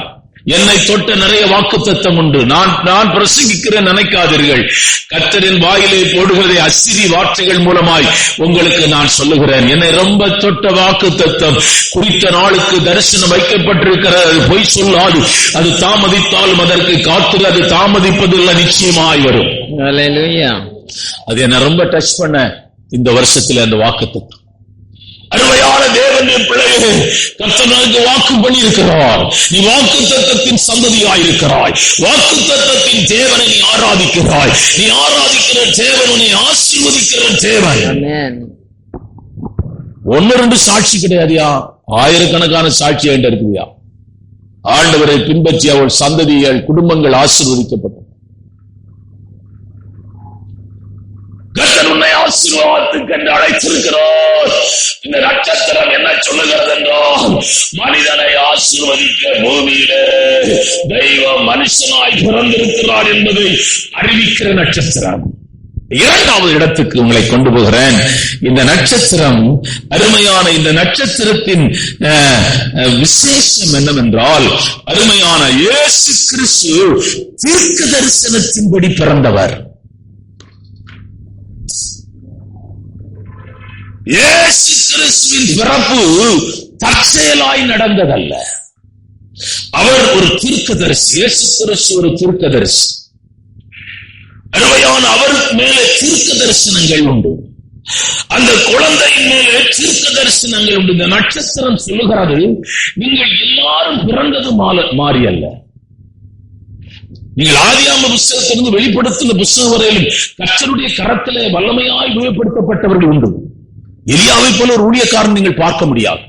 என்னை தொட்ட நிறைய வாக்குத்தத்தம் உண்டு. நான் பிரசங்கிக்கிறேன் நினைக்காதீர்கள். கர்த்தரின் வாயிலே போடுகிறதை அசிரி வார்த்தைகள் மூலமாய் உங்களுக்கு நான் சொல்லுகிறேன். என்னை ரொம்ப தொட்ட வாக்குத்தத்தம், குறித்த நாளுக்கு தரிசனம் வைக்கப்பட்டிருக்கிறது, பொய் சொல்லாது. அது தாமதித்தாலும் அதற்கு காத்திரு, அது தாமதிப்பதில்லை, நிச்சயமாய் வரும். அது என்ன ரொம்ப டச் பண்ண இந்த வருஷத்துல அந்த வாக்குத்தத்தம். அருமையான தேவனுடைய பிள்ளையே, கர்த்தருக்கு வாக்கு பண்ணி இருக்கிறார். நீ வாக்குத்தத்தத்தின் சந்ததியாயிருக்கிறாய். வாக்குத்தத்தத்தின் தேவனை நீ ஆராதிக்கிறாய். நீ ஆராதிக்கிற தேவன் உன்னை ஆசீர்வதிக்கிற தேவன். 1-2 சாட்சி கிடையாதுயா, ஆயிரக்கணக்கான சாட்சி என்கிட்ட இருக்குயா. ஆண்டவரை பின்பற்றி அவள் சந்ததிகள், குடும்பங்கள் ஆசீர்வதிக்கப்பட்டது. கர்த்தர் உன்னை ஆசீர்வாதத்துக்கு என்று அழைத்திருக்கிறார். இந்த நட்சத்திரம் என்ன சொல்லுகிறது என்றால், மனிதனை ஆசீர்வதிக்க பூமியிலே தெய்வம் மனுஷனாய் பிறந்திருக்கிறார் என்பதை அறிவிக்கிற நட்சத்திரம். 2வது இடத்துக்கு உங்களை கொண்டு போகிறேன். இந்த நட்சத்திரம், அருமையான இந்த நட்சத்திரத்தின் விசேஷம் என்னவென்றால், அருமையான இயேசு கிறிஸ்து தீர்க்க தரிசனத்தின்படி பிறந்தவர். இயேசு கிறிஸ்துவின் பிறப்பு தற்செயலாய் நடந்ததல்ல. அவர் ஒரு தீர்க்கதரிசி. இயேசு கிறிஸ்து ஒரு தீர்க்கதரிசி. அருமையான அவருக்கு மேலே தீர்க்க தரிசனங்கள் உண்டு. அந்த குழந்தையின் மேலே தீர்க்க தரிசனங்கள் உண்டு. இந்த நட்சத்திரம் சொல்லுகிறது, நீங்கள் எல்லாரும் பிறந்தது மாறி அல்ல. நீங்கள் ஆதியாகம புஸ்தகத்திலிருந்து வெளிப்படுத்தின புஸ்தகம் வரையிலும் கர்த்தருடைய கரத்திலே வல்லமையாய் உபயோகப்படுத்தப்பட்டவர்கள் உண்டு. எலியாவை போல ஒரு ஊழியக்காரன் நீங்கள் பார்க்க முடியாது.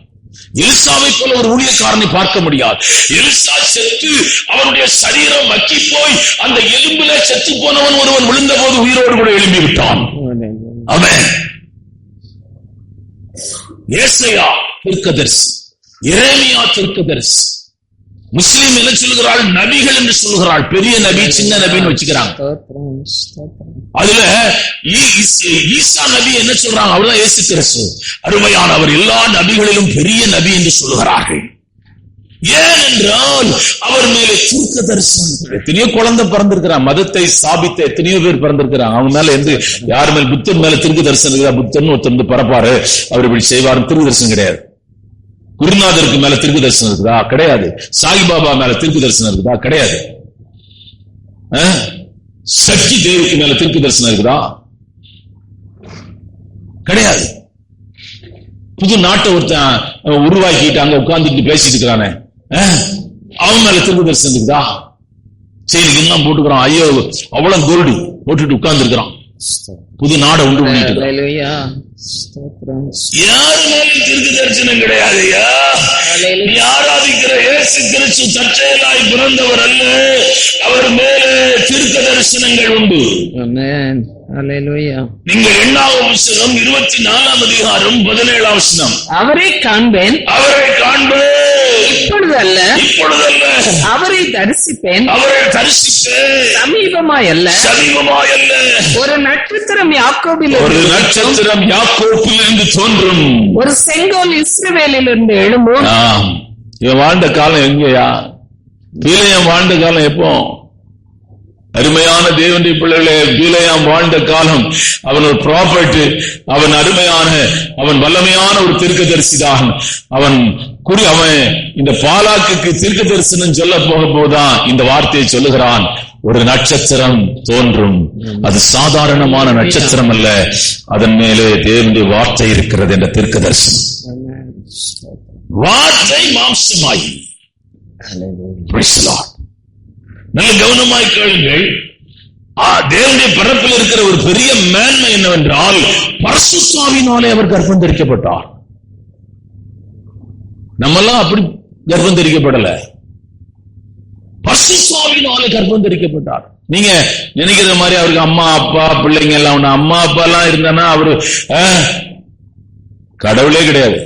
எலிசாவை போல ஒரு ஊழியக்காரனை பார்க்க முடியாது. எலிசா செத்து அவருடைய சரீரம் மக்கி போய் அந்த எலும்பிலே செத்து போனவன் ஒருவன் விழுந்த போது உயிரோடு கூட எழும்பி விட்டான். ஆமென். ஏசாயா தீர்க்கதரிசி, எரேமியா தீர்க்கதரிசி. முஸ்லிம் என்ன சொல்கிறாள்? நபிகள் என்று சொல்கிறாள். பெரிய நபி, சின்ன நபின்னு வச்சுக்கிறாங்க. அதுல ஈசா நபி என்ன சொல்றாங்க? அவர்தான் இயேசு கிறிஸ்து. அருமையான அவர் எல்லா நபிகளிலும் பெரிய நபி என்று சொல்கிறார்கள். ஏனென்றால் அவர் மேலே தீர்க்க தரிசனம். எத்தனையோ குழந்தை பிறந்திருக்கிறான், மதத்தை ஸ்தாபித்த எத்தனையோ பேர் பிறந்திருக்கிறாங்க. அவங்க மேல எந்த யார் மேல புத்தன் மேல தீர்க்க தரிசனம் இருக்குதா? புத்தன் ஒருத்தர் பரப்பாரு, அவர் இப்படி செய்வாரு, தீர்க்க தரிசனம் கிடையாது. குருநாதருக்கு மேல தீர்க்க தரிசனம் இருக்குதா? கிடையாது. சாய்பாபா மேல தீர்க்க தரிசனம் இருக்குதா? கிடையாது. சக்தி தேவிக்கு மேல தீர்க்க தரிசனம் இருக்குதா? கிடையாது. புது நாட்டை ஒருத்தன் உருவாக்கிட்டு அங்க உட்கார்ந்துட்டு பேசிட்டு இருக்கிறானே, அவன் மேல தீர்க்க தரிசனம் இருக்குதா? சரி, எல்லாம் போட்டுக்கிறான். ஐயோ, அவ்வளவு கோல்டு போட்டுட்டு உட்கார்ந்து இருக்கிறான். புது நாடை உண்டு பண்ணிட்டு யாரு மேலும் தீர்க்க தரிசனம் கிடையாது. நீ ஆராதிக்கிற இயேசு கிறிஸ்து தற்செயலாய் பிறந்தவர் அல்ல. அவர் மேலே தீர்க்க தரிசனங்கள் உண்டு. நீங்கள் 2வது புத்தகம் 24ஆம் அதிகாரம் 17ஆம் வசனம். அவரை காண்பேன், அவரை காண்பேன், இப்பொழுதல்ல, இப்பொழுதல்ல, அவரை தரிசிப்பேன், அவரை தரிசிப்பேன், சமீபமாய் அல்ல, சமீபமாய் அல்ல. ஒரு நட்சத்திரம் யாக்கோபில், ஒரு நட்சத்திரம் யாக்கோபிலிருந்து தோன்றும், ஒரு செங்கோல் இஸ்ரவேலிலிருந்து எழும்பும். இவன் வாழ்ந்த காலம் எங்கேயா? பீலேயாம் வாழ்ந்த காலம் எப்போ? அருமையான தேவனுடைய பிள்ளைகளே, பீலேயாம் வாழ்ந்த காலம், அவன் ஒரு ப்ராபர்ட், அவன் அருமையான, அவன் வல்லமையான ஒரு தீர்க்கதரிசிதான். அவன் இந்த பாலாக்குக்கு தீர்க்க தரிசனம் சொல்ல போதான் இந்த வார்த்தையை சொல்லுகிறான். ஒரு நட்சத்திரம் தோன்றும், அது சாதாரணமான நட்சத்திரம் அல்ல, அதன் மேலே தேவனுடைய வார்த்தை இருக்கிறது என்ற தீர்க்க தரிசனம். வார்த்தை மாம்சமாகி. நல்ல கவனமாய் கேளுங்கள். தேவனுடைய பிறப்பில் இருக்கிற ஒரு பெரிய மேன்மை என்னவென்றால், பரிசுத்தாவினாலே அவர் கர்ப்பம் தரிக்கப்பட்டார். நம்மெல்லாம் அப்படி கர்ப்பம் தரிக்கப்படல, பரிசுத்தாவினாலே கர்ப்பம் தரிக்கப்பட்டார். நீங்க நினைக்கிற மாதிரி அவருக்கு அம்மா அப்பா பிள்ளைங்க எல்லாம் ஒண்ணு. அம்மா அப்பா எல்லாம் இருந்தானா அவரு கடவுளே கிடையாது.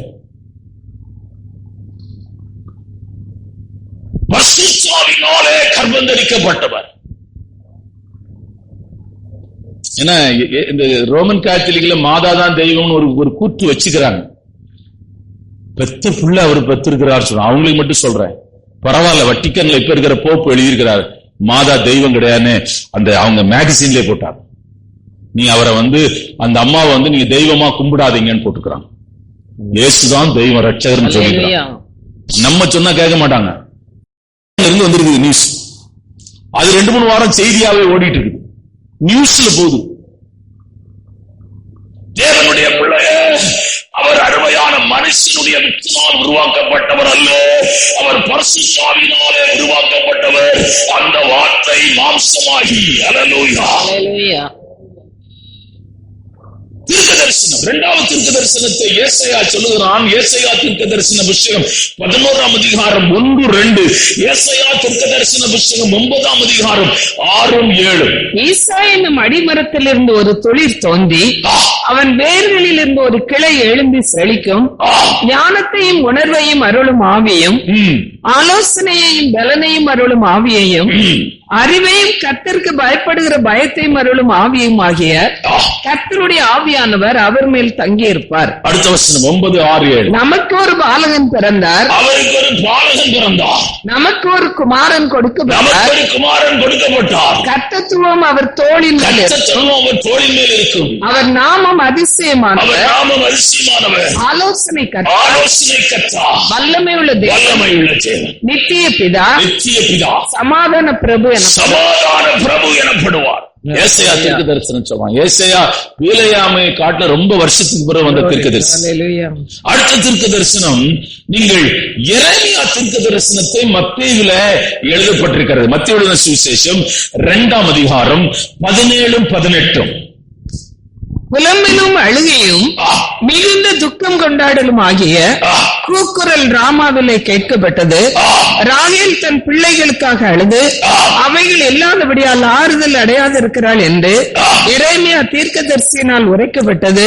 பரிசுத்தாவினாலே கர்ப்பம் தரிக்கப்பட்டவர். ஏன்னா இந்த ரோமன் கேத்தலிக்ல மாதா தான் தெய்வம்னு ஒரு கூற்று வச்சுக்கிறாங்க. பெத்த புள்ள அவர் பெற்றிருக்கிறார் சொல்ற அவங்களுக்கு மட்டும் சொல்றேன். பரவாயில்ல, வட்டிக்கன்ல இப்ப இருக்கிற போப்பு எழுதியிருக்கிறார் மாதா தெய்வம் கிடையாதுன்னு. அந்த அவங்க மேகசின்லயே போட்டார். நீ அவரை அந்த அம்மாவை நீங்க தெய்வமா கும்பிடாதீங்கன்னு போட்டுக்கிறாங்க. இயேசுதான் தெய்வம் ரட்சகர்னு சொல்லிக்கிறாங்க. நம்ம சொன்னா கேட்க மாட்டாங்க. இருந்து வந்திருக்குது நியூஸ். அது 2-3 வாரம் செய்தியாவே ஓடிட்டு இருக்குது. நியூஸ்ல போகுது. தேவனுடைய பிள்ளைய அவர் அருமையான மனுஷனுடைய வித்தினால் உருவாக்கப்பட்டவர் அல்ல, அவர் பரிசுத்த ஆவியினாலே உருவாக்கப்பட்டவர். அந்த வார்த்தை மாம்சமாகி அல்லேலூயா. தீர்க்க தரிசனம், 2வது தீர்க்க தரிசனத்தை ஏசாயா சொல்லுகிறான். ஏசாயா தீர்க்க தரிசன புத்தகம் 11ஆம் அதிகாரம் 1-2, ஏசாயா தீர்க்க தரிசன புத்தகம் 9ஆம் அதிகாரம் 6-7. ஈசா என்னும் அடிமரத்திலிருந்து ஒரு துளிர் தோன்றி அவன் வேர்களில் இருந்து ஒரு கிளை எழும்பி செழிக்கும். ஞானத்தையும் உணர்வையும் அருளும் ஆவியும், ஆலோசனையையும் பலனையும் அருளும் ஆவியையும், அறிவையும் கர்த்தருக்கு பயப்படுகிற பயத்தையும் அருளும் ஆவியும் ஆகிய கர்த்தருடைய ஆவியானவர் அவர் மேல் தங்கியிருப்பார். அடுத்த வசனம் 9:6-7. நமக்கு ஒரு பாலகன் பிறந்தார், அவருக்கு ஒரு பாலகன் பிறந்தார், நமக்கு ஒரு குமாரன் கொடுக்கப்பட்டார், கர்த்தத்துவம் அவர் தோளின் மேல் இருக்கும், அவர் நாமம் அதிசயமானவர், ஆலோசனை கர்த்தா, வல்லமை உள்ள தேவன், நித்திய பிதா, சமாதான பிரபு எனப்படுவார். ஏசாயா தீர்க்க தரிசனம் சொல்றான். ஏசாயா பீலேயாமை காட்டின ரொம்ப வருஷத்துக்கு பிறகு வந்த தீர்க்க தரிசனம். அடுத்த தீர்க்க தரிசனம் நீங்கள் எரேமியா தீர்க்க தரிசனத்தை மத்தேயுல எழுதப்பட்டிருக்கிறது. மத்தேயு எழுதின சுவிசேஷம் 2ஆம் அதிகாரம் 17-18. புலம்பிலும் அழுகையும் மிகுந்த துக்கம் கொண்டாடலும் ஆகிய கூக்குரல் ராமாவிலே கேட்கப்பட்டது. ராகேல் தன் பிள்ளைகளுக்காக அழுது அவைகள் இல்லாதபடியால் ஆறுதல் அடையாது இருக்கிறாள் என்று எரேமியா தீர்க்கதரிசியினால் உரைக்கப்பட்டது.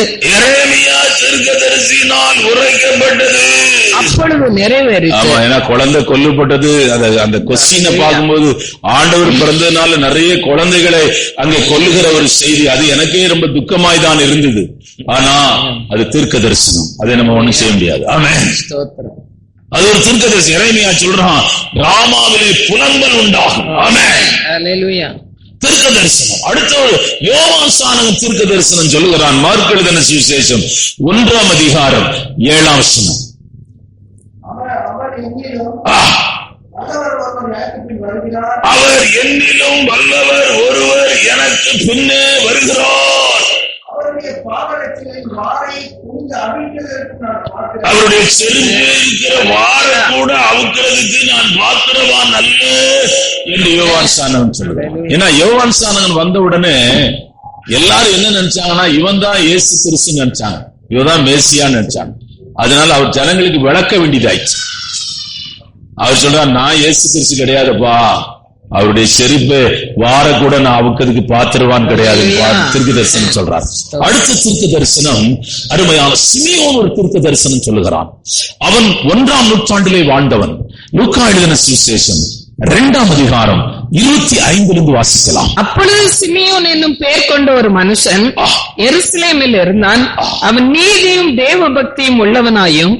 அப்பொழுது நிறைவேறிச்சு. ஏன்னா குழந்தை கொல்லப்பட்டது. அந்த கொஸ்டினை பார்க்கும்போது ஆண்டவர் பிறந்ததுனால நிறைய குழந்தைகளை அங்கே கொல்லுகிற ஒரு செய்தி, அது எனக்கே ரொம்ப துக்கமாய்தான் இருந்தது. ஆனா அது தீர்க்க தரிசனம், அதை நம்ம ஒண்ணும் செய்ய முடியாது. ஆமென். அது ஒரு தீர்க்க தரிசனம். எரேமியா சொல்றான், ராமாவிலே புலம்பல் உண்டாகும். ஆமென். ஹல்லேலூயா. தீர்க்க தரிசனம். அடுத்து யோவான் ஸ்நானகன் தீர்க்க தரிசனம் சொல்லுகிறான். மார்க் எழுதின சுவிசேஷம் 1ஆம் அதிகாரம் 7ஆம் வசனம். அவர் என்னிலும் வல்லவர் ஒருவர் எனக்கு பின்னே வருகிறார், அவருடைய செருப்பில் இருக்கிற வார கூட அவுக்கிறதுக்கு நான் பாத்திரவான் அல்ல என்று யோவான் ஸ்நானகன் சொல்றான். ஏன்னா யோவான் ஸ்நானகன் வந்த உடனே எல்லாரும் என்ன நினைச்சாங்கன்னா, இவன் தான் இயேசு கிறிஸ்து நினைச்சாங்க, இவதான் மேசியான்னு நினைச்சாங்க. அதனால அவர் ஜனங்களுக்கு விளக்க வேண்டியதாயிடுச்சு. அவர் சொல்றார், நான் இயேசு கிறிஸ்து கிடையாதுப்பா, அவருடைய செருப்பு வார கூட நான் அவுக்கிறதுக்கு பாத்திரவான் கிடையாது. தீர்க்க தரிசனம் சொல்றார். அடுத்த தீர்க்க தரிசனம் அருமையான சிமியோன் ஒரு தீர்க்க தரிசனம் சொல்லுகிறான். அவன் 1ஆம் நூற்றாண்டிலே வாழ்ந்தவன். லூக்கா எழுதின சுவிசேஷம் 2ஆம் அதிகாரம் 25 வாசிக்கலாம். அப்பொழுது சிமியோன் என்னும் பெயர் கொண்ட ஒரு மனுஷன் எருசலேமில் இருந்தான். அவன் நீதியும் தேவ பக்தியும் உள்ளவனாயும்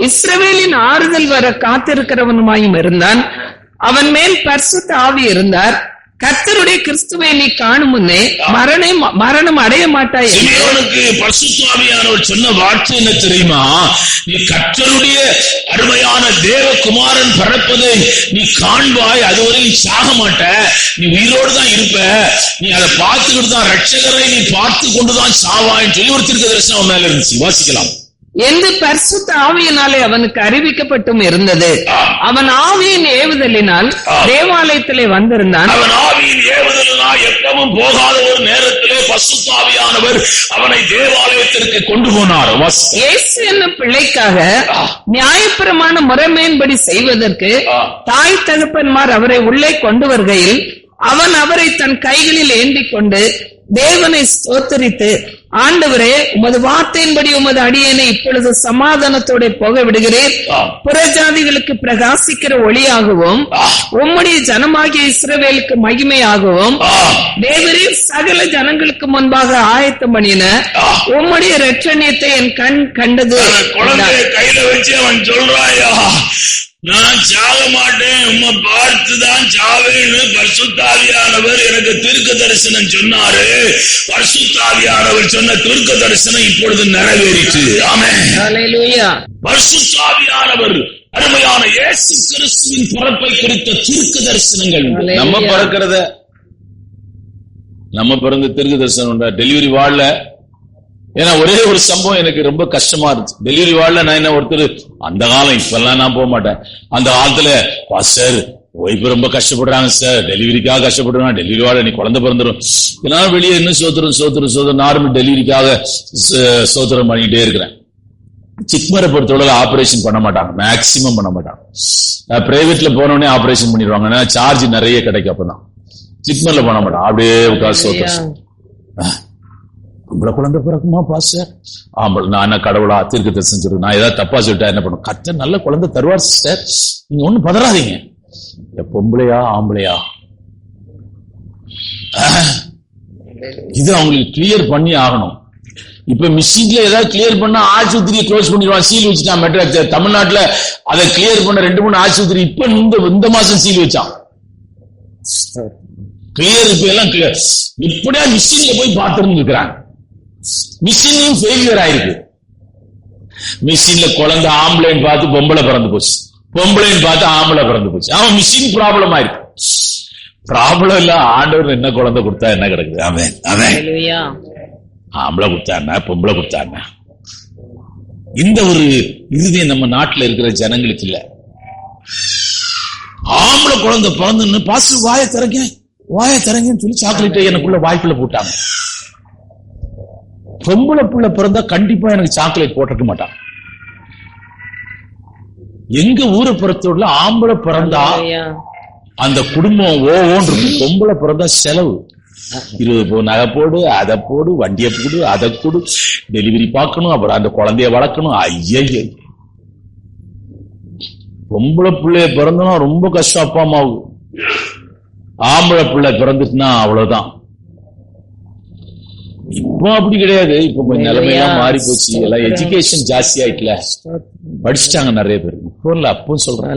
இஸ்ரவேலின் ஆறுதல் வர காத்திருக்கிறவனுமாயும் இருந்தான். அவன் மேல் பரிசுத்த ஆவி இருந்தார். கர்த்தருடைய கிறிஸ்துவை நீ காணும் முன்னே மரணம் அடைய மாட்டாய். பரிசுத்த ஆவியானவர் சொன்ன வார்த்தை என்ன தெரியுமா? நீ கர்த்தருடைய அருமையான தேவகுமாரன் பிறப்பதை நீ காண்பாய், அதுவரை நீ சாக மாட்ட, நீ உயிரோடு தான் இருப்ப, நீ அதை பார்த்துக்கிட்டு தான் ரட்சகரை நீ பார்த்து கொண்டுதான் சாவாயின்னு சொல்லி ஒரு தீர்க்க தரிசனம் மேல இருந்துச்சு. வாசிக்கலாம். என்று பரிசுத்த ஆவியினாலே அவனுக்கு அறிவிக்கப்பட்டும் இருந்தது. அவன் ஆவியின் ஏவுதலினால் தேவாலயத்திலே வந்திருந்தான். அவன் ஆவியின் ஏவுதலினால் எப்பவும் போகாத ஒரு நேரத்திலே பரிசுத்த ஆவியானவர் அவனை தேவாலயத்திற்கு கொண்டு போனார். இயேசு என்னும் பிள்ளைக்காக நியாயப்பிரமாண முறைமையின்படி செய்வதற்கு தாய் தகப்பன்மார் அவரை உள்ளே கொண்டு வருகையில் அவன் அவரை தன் கைகளில் ஏந்திக் கொண்டு தேவனை ஸ்தோத்தரித்து, ஆண்டவரே, உமது வார்த்தையின்படி உமது அடியேனை இப்பொழுது சமாதானத்தோட போக விடுகிறேன். புறஜாதிகளுக்கு பிரகாசிக்கிற ஒளியாகவும் உம்முடைய ஜனமாகிய இஸ்ரவேலுக்கு மகிமையாகவும் தேவரே சகல ஜனங்களுக்கு முன்பாக ஆயத்தம் பண்ணின உம்முடைய இரட்சணியத்தை என் கண் கண்டது. கையில வச்சு அவன் சொல்றாயா, நான் சாக மாட்டேன், உம்மை பார்த்துதான் சாவேன்னு பரிசுத்தாவியானவர் எனக்கு தீர்க்க தரிசனம் சொன்னாரு. பரிசுத்தாவியானவர் சொன்ன தீர்க்க தரிசனம் இப்பொழுது நிறைவேறிச்சு. ஆமென். ஹல்லேலூயா. பரிசுத்தாவியானவர் அருமையான இயேசு கிறிஸ்துவின் பிறப்பை குறித்த தீர்க்க தரிசனங்கள். நம்ம பிறந்த தீர்க்க தரிசனம் உண்டா? டெலிவரி வார்டுல, ஏன்னா ஒரே ஒரு சம்பவம் எனக்கு ரொம்ப கஷ்டமா இருந்துச்சு. டெலிவரி வார்டுல நான் என்ன, ஒருத்தர் அந்த காலம், இப்பெல்லாம் நான் போக மாட்டேன், அந்த காலத்துல சார் ஒய்ஃபு ரொம்ப கஷ்டப்படுறாங்க சார், டெலிவரிக்காக கஷ்டப்படுறாங்க, டெலிவரி வார்டு நீ குழந்தை பிறந்துடும், நான் வெளியே இன்னும் சோத்திரம் நார்மல் டெலிவரிக்காக சோத்திரம் பண்ணிக்கிட்டே இருக்கிறேன். சிக்மரை பொறுத்தவரை ஆபரேஷன் பண்ண மாட்டாங்க, மேக்சிமம் பண்ண மாட்டாங்க. பிரைவேட்ல போனோடனே ஆபரேஷன் பண்ணிடுவாங்க, ஏன்னா சார்ஜ் நிறைய கிடைக்கும். அப்பதான் சிக்மர்ல பண்ண மாட்டாங்க, அப்படியே உட்காந்து சோத்திரம். உங்களை குழந்தை பிறக்குமா பாஸ்டர்? ஆம்பளை. நான் என்ன கடவுளா தீர்க்க தரிசனம் சொல்றேன்? நான் ஏதாவது தப்பா சொல்லிட்டா என்ன பண்ணும்? கத்த நல்ல குழந்தை தருவார் சிஸ்டர், நீங்க ஒண்ணும் பதறாதீங்க. பொம்பளையா ஆம்பளையா இது அவங்களுக்கு கிளியர் பண்ணி ஆகணும். இப்ப மிஷின்ல ஏதாவது கிளியர் பண்ணா ஆஸ்பத்திரியை க்ளோஸ் பண்ணிடுவான், சீல் வச்சுட்டான். மெட்ராஸ் தமிழ்நாட்டுல அதை கிளியர் பண்ண 2-3 ஆஸ்பத்திரி இப்ப இந்த மாசம் சீல் வச்சான். கிளியர் இப்ப எல்லாம் கிளியர். இப்படியா மிஷின்ல போய் பார்த்துருந்து இருக்கிறாங்க. மிஷினையும் ஃபெயிலியர் ஆயிருக்கு. மிஷின்ல குழந்தை ஆம்பளைன்னு பார்த்து பொம்பளை பிறந்து போச்சு, பொம்பளைன்னு பார்த்து ஆம்பளை பிறந்து போச்சு. அவன் மிஷின் ப்ராப்ளம் ஆயிருக்கு. ப்ராப்ளம் இல்ல, ஆண்டவர் என்ன குழந்தை கொடுத்தா என்ன கிடக்குது? ஆமென் ஆமென். ஆம்பளை கொடுத்தாருன்னா பொம்பளை கொடுத்தாருன்னா இந்த ஒரு இறுதியை நம்ம நாட்டுல இருக்கிற ஜனங்களுக்கு இல்ல. ஆம்பளை குழந்தை பிறந்துன்னு பாசு வாயை திறங்கன்னு சொல்லி சாக்லேட்டை எனக்குள்ள வாய்ப்புல போட்டாங்க. பொம்பளை புள்ள பிறந்தா கண்டிப்பா எனக்கு சாக்லேட் போட்டுக்க மாட்டான். எங்க ஊரை பொறுத்தவரை ஆம்பளை பிறந்தா அந்த குடும்பம் ஓன்று, பொம்பளை பிறந்தா செலவு. 20 நகை போடு, அதை போடு, வண்டியை போடு, அதை கொடு, டெலிவரி பார்க்கணும், அப்புறம் அந்த குழந்தைய வளர்க்கணும். ஐய, பொம்பளை பிள்ளைய பிறந்தனா ரொம்ப கஷ்டம் அப்பா அம்மாவுக்கு. ஆம்பளை பிள்ளை பிறந்துட்டுனா அவ்வளவுதான். இப்போ அப்படி கிடையாது. இப்போ கொஞ்சம் நிலைமையெல்லாம் மாறி போச்சு. எல்லாம் எஜுகேஷன் ஜாஸ்தி ஆயிட்டுல, படிச்சுட்டாங்க நிறைய பேர். இப்போ இல்ல, அப்போ சொல்றேன்.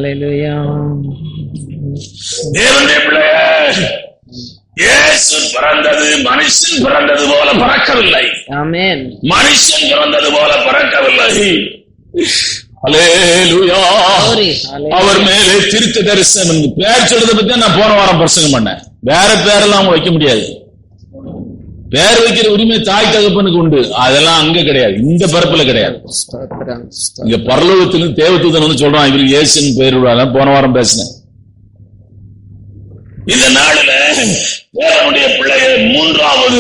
இயேசு பிறந்தது மனுஷன் பிறந்தது போல பிறக்கவில்லை. ஆமென். மனுஷன் பிறந்தது போல பிறக்கவில்லை. அல்லேலூயா. அவர் மேலே தீர்க்க தரிசனம் பேர் சொல்றதை பத்தி நான் போன வாரம் பிரசங்கம் பண்ணேன். வேற பேரெல்லாம் அவங்க வைக்க முடியாது. பேர் வைக்கிற உரிமை தாய் தகப்பனுக்கு உண்டு, அதெல்லாம் அங்க கிடையாது, இந்த பரப்புல கிடையாது. இங்க பரலோகத்திலும் தேவதூதன் வந்து சொல்றான் இவருக்கு இயேசுன்னு பேர் விடாத. போன வாரம் பேசினேன். இந்த நாளில தேவனுடைய பிள்ளையை மூன்றாவது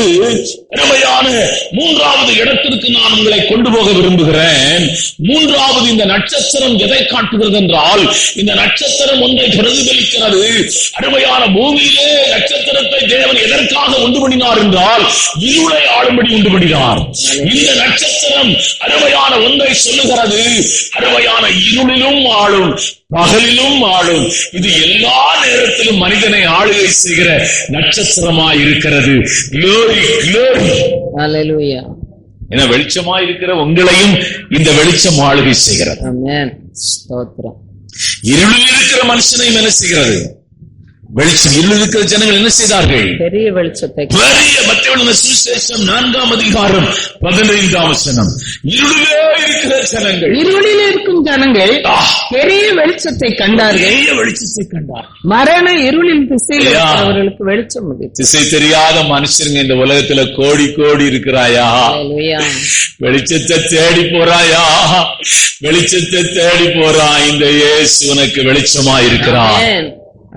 இடத்திற்கு நான் உங்களை கொண்டு போக விரும்புகிறேன். மூன்றாவது இந்த நட்சத்திரம் எதை காட்டுகிறது என்றால், இந்த நட்சத்திரம் ஒன்றை பிரதிபலிக்கிறது. அருமையான பூமியிலே நட்சத்திரத்தை தேவன் எதற்காக உண்டு பண்ணினார் என்றால், இருளை ஆளும்படி உண்டு பண்ணினார். இந்த நட்சத்திரம் அருமையான ஒன்றை சொல்லுகிறது. அருமையான இருளிலும் ஆளும், பகலிலும் ஆளும். இது எல்லா நேரத்திலும் மனிதனை ஆளுகை செய்கிற நட்சத்திரமாய் இருக்கிறது. Glory, glory. Hallelujah. என வெளிச்சமாய் இருக்கிற உங்களையும் இந்த வெளிச்சம் ஆளுகை செய்கிறது. ஆமென். ஸ்தோத்திரம். இருளில் இருக்கிற மனுஷனையும் என்ன செய்கிறது? வெளிச்சம். இருளில் இருக்கிற ஜனங்கள் என்ன செய்தார்கள்? பெரிய வெளிச்சத்தை. மத்தேயு சுவிசேஷம் 4ஆம் அதிகாரம் 15ஆம் வசனம். இருளிலே இருக்கிற ஜனங்கள், இருளில் இருக்கும் ஜனங்கள் பெரிய வெளிச்சத்தை கண்டார்கள். பெரிய வெளிச்சத்தை கண்டார். மரண இருளின் திசையில் இருக்கிறவர்களுக்கு வெளிச்சம். திசை தெரியாத மனுஷங்க இந்த உலகத்துல கோடி கோடி இருக்கிறாயா? வெளிச்சத்தை தேடி போறாயா? வெளிச்சத்தை தேடி போறா. இந்த இயேசு உனக்கு வெளிச்சமா இருக்கிறான்.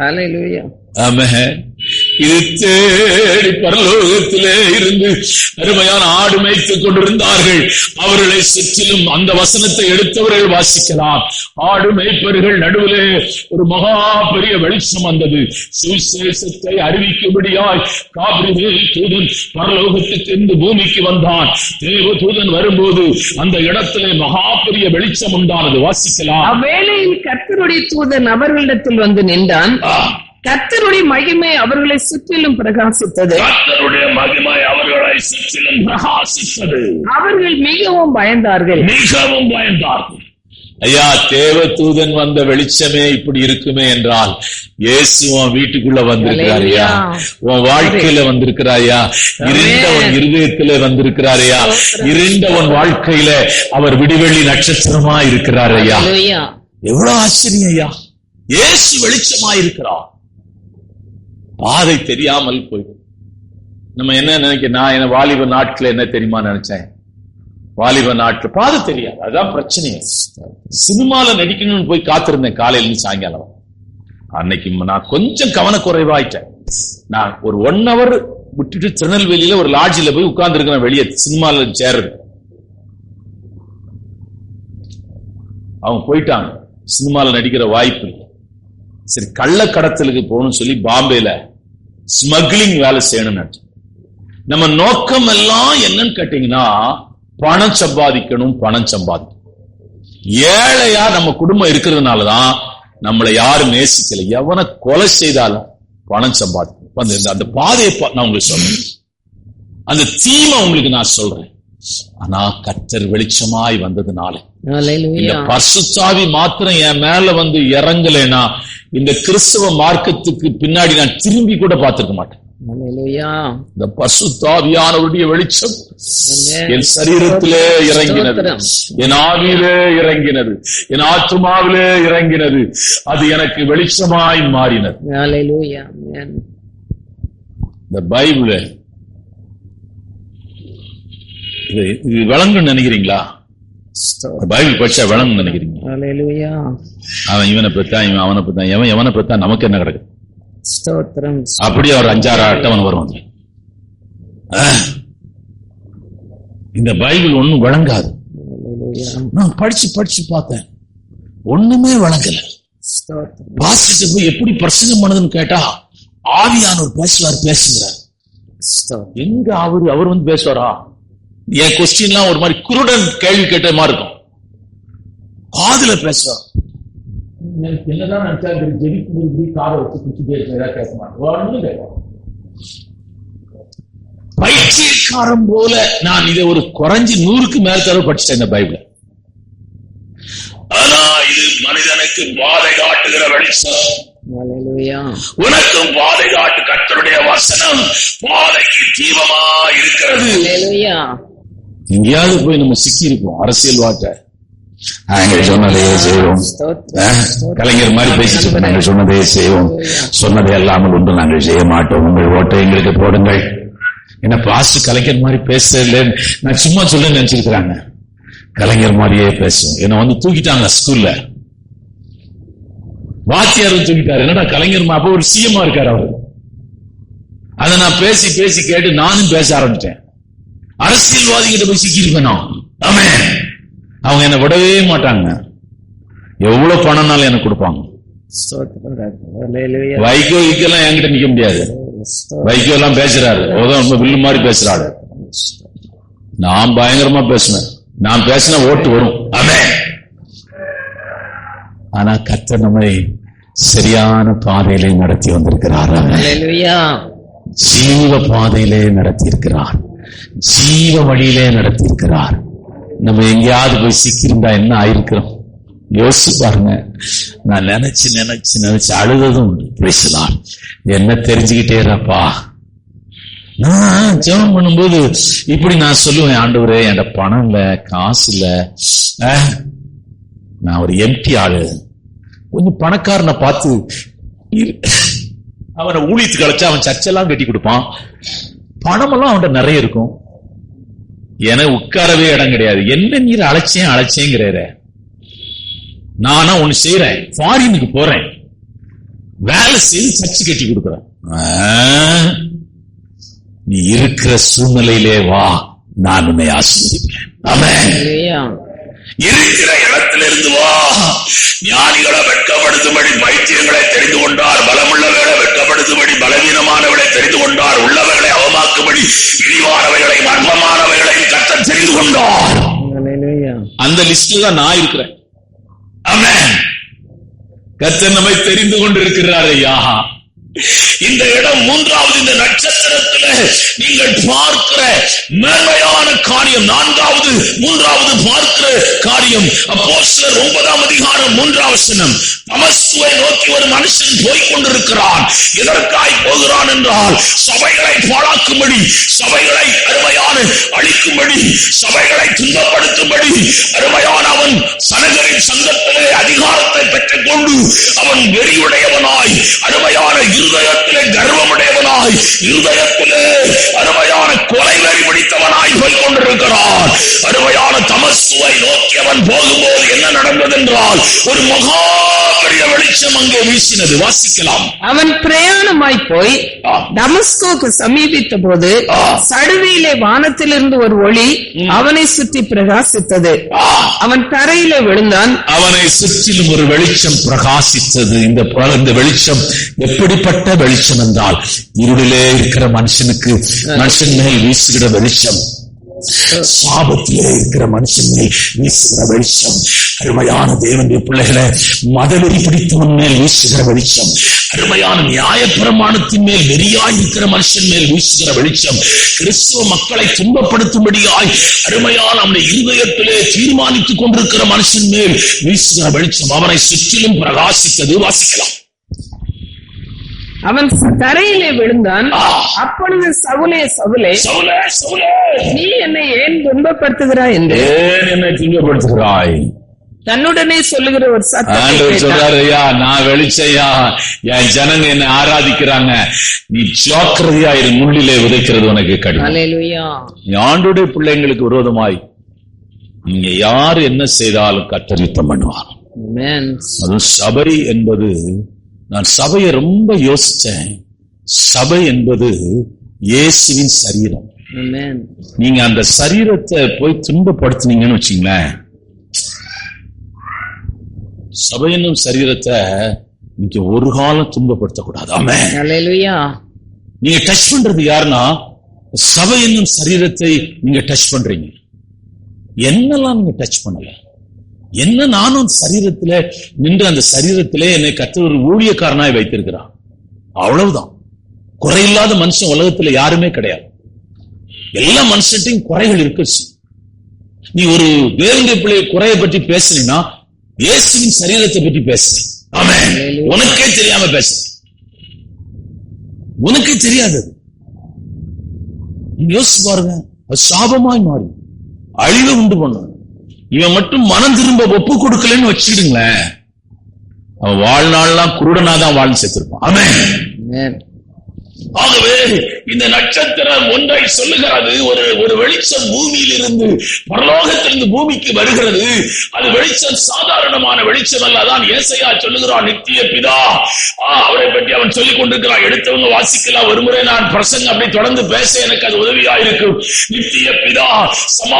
Hallelujah. Amen. இது தேடி பரலோகத்திலே இருந்து அருமையான ஆடு மேய்த்துக் கொண்டிருந்தார்கள். அவர்களை சுற்றிலும் அந்த வசனத்தை எடுத்தவர்கள் வாசிக்கலாம். ஆடு மேய்ப்பர்கள் நடுவிலே ஒரு மகா பெரிய வெளிச்சம் வந்தது. சுவிசேஷத்தை அறிவிக்கும்படியாய் காபிரியேல் தூதன் பரலோகத்துக்கு இருந்து பூமிக்கு வந்தான். தேவ தூதன் வரும்போது அந்த இடத்திலே மகா பெரிய வெளிச்சம் உண்டானது. வாசிக்கலாம். அவ்வேளையில் கர்த்தருடைய தூதன் அவர்களிடத்தில் வந்து நின்றான். கர்த்தருடைய மகிமை அவர்களை சுற்றிலும் பிரகாசித்தது. கர்த்தருடைய மகிமை அவர்களை சுற்றிலும் பிரகாசித்தது. அவர்கள் மிகவும் பயந்தார்கள். ஐயா, தேவ தூதன் வந்த வெளிச்சமே இப்படி இருக்குமே என்றால் இயேசு உன் வீட்டுக்குள்ள வந்திருக்கிறாரையா, உன் வாழ்க்கையில வந்திருக்கிறாயா, இருண்ட உன் இருதயத்தில வந்திருக்கிறாரையா, இருண்ட உன் வாழ்க்கையில அவர் விடிவெள்ளி நட்சத்திரமா இருக்கிறாரையா. எவ்வளவு ஆச்சரியம் ஐயா. இயேசு வெளிச்சமா இருக்கிறார். பாதை தெரியாமல் போயிடும். நம்ம என்ன நினைக்க, நான் என்ன வாலிப நாட்கள் என்ன தெரியுமா நினைச்சேன், வாலிப நாட்கள் பாதை தெரியாது, அதுதான் பிரச்சனை. சினிமால நடிக்கணும்னு போய் காத்திருந்தேன் காலையில இருந்து சாயங்காலம். அன்னைக்கு நான் கொஞ்சம் கவனக்குறைவாயிட்டேன். நான் ஒரு 1 hour விட்டுட்டு திருநெல்வேலியில ஒரு லாட்ஜில போய் உட்கார்ந்து இருக்கிறேன். வெளியே சினிமால சேருது. அவங்க போயிட்டாங்க. சினிமால நடிக்கிற வாய்ப்பு இல்லை. சரி, கள்ள கடத்தலுக்கு போகணும்னு சொல்லி பாம்பேல ஸ்மக்லிங் வேலை செய்யணும்னு நினைச்சேன். நம்ம நோக்கம் எல்லாம் என்னன்னு கேட்டீங்கன்னா பணம் சம்பாதிக்கணும், பணம் சம்பாதிக்கணும். ஏழையா நம்ம குடும்பம் இருக்கிறதுனாலதான் நம்மளை யாரும் நேசிக்கல. எவனை கொலை செய்தாலும் பணம் சம்பாதிக்கணும். அந்த பாதையை நான் உங்களுக்கு சொல்றேன், அந்த தீமை உங்களுக்கு நான் சொல்றேன். ஆனா கர்த்தர் வெளிச்சமாய் வந்ததுனால இந்த பரிசுத்தாவி மாத்திரம் என் மேல வந்து இறங்கலைன்னா இந்த கிறிஸ்தவ மார்க்கத்துக்கு பின்னாடி நான் திரும்பி கூட பார்த்திருக்க மாட்டேன். இந்த பரிசுத்தாவியானவருடைய வெளிச்சம் என் சரீரத்திலே இறங்கினது, என் ஆவியிலே இறங்கினது, என் ஆத்துமாவிலே இறங்கினது. அது எனக்கு வெளிச்சமாய் மாறினது. இந்த பைபிள் இது விளங்குன்னு நினைக்கிறீங்களா? பைபிள் படிச்சா விளங்கு நினைக்கிறீங்க? அவன் இவனை பத்தான், இவன் அவனை பத்தான், எவன் எவனை பத்தான், நமக்கு என்ன கிடக்கு? அப்படியே ஒரு 5-6 அட்டவணை வரும். இந்த பைபிள் ஒண்ணும் விளங்காது. நான் படிச்சு பார்த்தேன், ஒண்ணுமே விளங்கல. பாஸ்டர் போய் எப்படி பிரசங்கம் பண்ணதுன்னு கேட்டா ஆவியானவர் பேசுகிறார். எங்க அவர் வந்து பேசுவாரா? என் கொஸ்டின்லாம் ஒரு மாதிரி குருடன் கேள்வி கேட்ட மாதிரி இருக்கும். காதுல பேசுவார். என்னதான் நினைச்சா ஜெபிக்கு காதை வச்சு குச்சிட்டே கேட்க மாட்டேன். பைத்தியக்காரன் போல நான் இதை ஒரு குறைஞ்சி 100க்கு மேல தடவை படிச்சுட்டேன் இந்த பைபிள. ஆனா இது மனிதனுக்கு பாதை காட்டுகிற வெளிச்சம். உனக்கும் பாதை காட்டு கர்த்தருடைய வசனம் பாதைக்கு தீபமா இருக்கிறது. எங்கேயாவது போய் நம்ம சிக்கி இருக்கோம் அரசியல் வாக்க. நாங்கள் சொன்னதையே செய்வோம். கலைஞர் மாதிரி பேசிட்டு நாங்கள் சொன்னதையே செய்வோம், சொன்னதை அல்லாமல் ஒன்று நாங்கள் செய்ய மாட்டோம், உங்கள் ஓட்டை எங்களுக்கு போடுங்கள். என்ன பாஸ்ட் கலைஞர் மாதிரி பேசல, நான் சும்மா சொல்ல நினைச்சிருக்கிறாங்க. கலைஞர் மாதிரியே பேசும். என்ன வந்து தூக்கிட்டாங்க ஸ்கூல்ல, வாத்தியாரும் தூக்கிட்டாரு. என்னடா கலைஞர் அப்ப ஒரு சிஎம்மா இருக்காரு அவரு. அதை நான் பேசி கேட்டு நானும் பேச ஆரம்பிச்சேன். அரசியல்வாதிகிட்ட போய் சிக்கிருப்பேன். ஆமென். அவங்க என்ன விடவே மாட்டாங்க. எவ்வளவு பணம்னாலும் எனக்கு கொடுப்பாங்க. வைகோலாம் என்கிட்ட நிக்க முடியாது. வைகோ எல்லாம் பேசுறாரு, வில்லு மாதிரி பேசுறாரு. நான் பயங்கரமா பேசுவேன். நான் பேசினா ஓட்டு வரும். ஆமென். ஆனா கர்த்தர் நம்மை சரியான பாதையிலே நடத்தி வந்திருக்கிறார். ஜீவ பாதையிலே நடத்தி இருக்கிறார், ஜீவ வழியிலே நடத்தி இருக்கிறார். நம்ம எங்கேயாவது போய் சிக்கிருந்தா என்ன ஆயிருக்கிறோம் யோசிச்சு பாருங்க. நான் நினைச்சு அழுததும் உண்டு. பேசலாம் என்ன தெரிஞ்சுக்கிட்டேப்பா. நான் ஜெபம் பண்ணும்போது இப்படி நான் சொல்லுவேன், ஆண்டவரே என்கிட்ட பணம் இல்ல, காசு இல்ல, நான் ஒரு எம்டி ஆளு. கொஞ்சம் பணக்காரனை பார்த்து அவனை ஊழியத்துக்கு அழைச்சா அவன் சர்ச்செல்லாம் கட்டி கொடுப்பான். பணமெல்லாம் அவன்கிட்ட நிறைய இருக்கும். என உட்காரவே இடம் கிடையாது. என்ன நீர் அழைச்சேங்கிற. நானா ஒண்ணு செய்யறேன், ஃபாரினுக்கு போறேன், வேலை செய்து சர்ச்சு கட்டி கொடுக்குறேன். நீ இருக்கிற சூழ்நிலையிலே வா, நான் உன்னை ஆசீர்வதிப்பேன். ஆமென். இருக்கிற இடத்திலிருந்து வா. ஞானிகளை வெட்கப்படுத்தும்படி பைத்தியங்களை தெரிந்து கொண்டார், பலமுள்ளவர்களை வெட்கப்படுத்தும்படி பலவீனமானவர்களை தெரிந்து கொண்டார், உள்ளவர்களை அவமாக்கும்படி இழிவானவைகளை மர்மமானவைகளை கர்த்தர் தெரிந்து கொண்டார். அந்த லிஸ்ட்ல தான் நான் இருக்கிறேன். ஆமென். கர்த்தர் நம்மை தெரிந்து கொண்டிருக்கிறார். ஐயா, இந்த இடம் மூன்றாவது, இந்த நட்சத்திரத்துல நீங்கள் பார்க்கிற மேன்மையான காரியம். நான்காவது, மூன்றாவது பார்க்கிற காரியம் அப்போஸ்தலர் 9ஆம் அதிகாரம் 3ஆம் வசனம். தமஸ்குவை நோக்கி ஒரு மனுஷன் போய்கொண்டிருக்கிறான். எதற்காய் போகிறான் என்றால், சபைகளை பாழாக்கும்படி, சபைகளை அருமையான அழிக்கும்படி, சபைகளை துன்பப்படுத்தும்படி அருமையான அவன் சனகரின் சங்கத்திலே அதிகாரத்தை பெற்றுக் கொண்டு அவன் வெறியுடையவனாய், அருமையான இருதயத்திலே கர்வமுடையவனாய், இருதயத்திலே அருமையான கொலை வெறி பிடித்தவனாய் போய் கொண்டிருக்கிறான். அருமையான தமஸ்குவை நோக்கி அவன் போகும்போது என்ன நடந்தது என்றால், ஒரு மகா பெரிய வெளிச்சம் அங்கே வீசினது. வாசிக்கலாம். அவன் பிரயாணமாய் போய் தமஸ்குக்கு சமீபித்த போது சடுதியிலே வானத்திலிருந்து ஒரு ஒளி அவனை சுற்றி பிரகாசித்தது. அவன் தரையிலே விழுந்தான். அவனை சுற்றிலும் ஒரு வெளிச்சம் பிரகாசித்தது. இந்த வெளிச்சம் எப்படிப்பட்ட வெளிச்சம் என்றால், இருளிலே இருக்கிற மனுஷன் மேல் வீசுகிற வெளிச்சம், சாபத்திலே இருக்கிற மனுஷன் மேல் வீசுகிற வெளிச்சம், அருமையான தேவனுடைய பிள்ளைகளை மதவெறி பிடித்தவன் மேல் வீசுகிற வெளிச்சம், அருமையான நியாயப்பிரமாணத்தின் மேல் வெறியாய் இருக்கிற மனுஷன் மேல் வீசுகிற வெளிச்சம், கிறிஸ்துவ மக்களை துன்பப்படுத்தும்படியாய் அருமையான அவனுடைய இருதயத்திலே தீர்மானித்துக் கொண்டிருக்கிற மனுஷன் மேல் வீசுகிற வெளிச்சம் அவனை சுற்றிலும் பிரகாசித்தது. வாசிக்கலாம். அவன் தரையிலே விழுந்தான். அப்பொழுது சவுலே, சவுலே, நீ என்னை ஏன் துன்பப்படுத்துகிறாய் என்று என்னை துன்பப்படுத்துகிறாய் தன்னுடனே சொல்லுகிற ஒரு சத்தத்தை சொல்றாரு. நான் வெளிச்சையா, என் ஜனங்க என்னை ஆராதிக்கிறாங்க, நீ ஜாக்கிரதையா இரு, முள்ளிலே உதைக்கிறது உனக்கு கடினம். ஆண்டுடைய பிள்ளைங்களுக்கு விரோதமாய் நீங்க யாரு என்ன செய்தாலும் கர்த்தர் யுத்தம் பண்ணுவார். அது சபை என்பது, நான் சபையை ரொம்ப யோசிச்சேன். சபை என்பது இயேசுவின் சரீரம். நீங்க அந்த சரீரத்தை போய் துன்பப்படுத்தினீங்கன்னு வச்சுங்களேன், சபை என்னும் சரீரத்தை நீங்க ஒரு காலம் துன்பப்படுத்தக்கூடாது. நீங்க டச் பண்றது யாருன்னா, சபை என்னும் சரீரத்தை நீங்க டச் பண்றீங்க. என்னெல்லாம் நீங்க டச் பண்ணல, என்ன நானும் சரீரத்திலே நின்று அந்த சரீரத்திலே என்னை கர்த்தர் ஒரு ஊழியக்காரனாய் வைத்திருக்கிறான். அவ்வளவுதான். குறையில்லாத மனுஷன் உலகத்துல யாருமே கிடையாது. எல்லா மனுஷன்ட்டையும் குறைகள் இருக்கு. நீ ஒரு தேவனுடைய பிள்ளை குறையை பற்றி பேசுனீங்கன்னா இயேசுவின் சரீரத்தை பற்றி பேசுறேன். ஆமென். உனக்கே தெரியாம பேச, உனக்கே தெரியாது. யோசிச்சு பாருங்க, அது சாபமாய் மாறி அழிவை உண்டு பண்ணும். இவன் மட்டும் மனம் திரும்ப ஒப்பு கொடுக்கலன்னு வச்சுக்கிடுங்களேன், அவன் வாழ்நாள்லாம் குருடனாதான் வாழ்ந்து சேர்த்திருப்பான். ஆமென். ஆகவே இந்த நட்சத்திரம் ஒன்றை சொல்லுகிறது. ஒரு வெளிச்சம் பூமியில் இருந்து, பரலோகத்திலிருந்து பூமிக்கு வருகிறது. அது வெளிச்சம் சாதாரணமான வெளிச்சம் அல்ல. அதான் ஏசாயா சொல்லுகிறான், நித்திய பிதா. அவரை பற்றி அவன் சொல்லிக் கொண்டிருக்கிறான். எடுத்தவங்க வாசிக்கலாம். ஒருமுறை நான் பிரசங்கம் அப்படி தொடர்ந்து பேச எனக்கு அது உதவியா இருக்கும். நித்திய பிதா,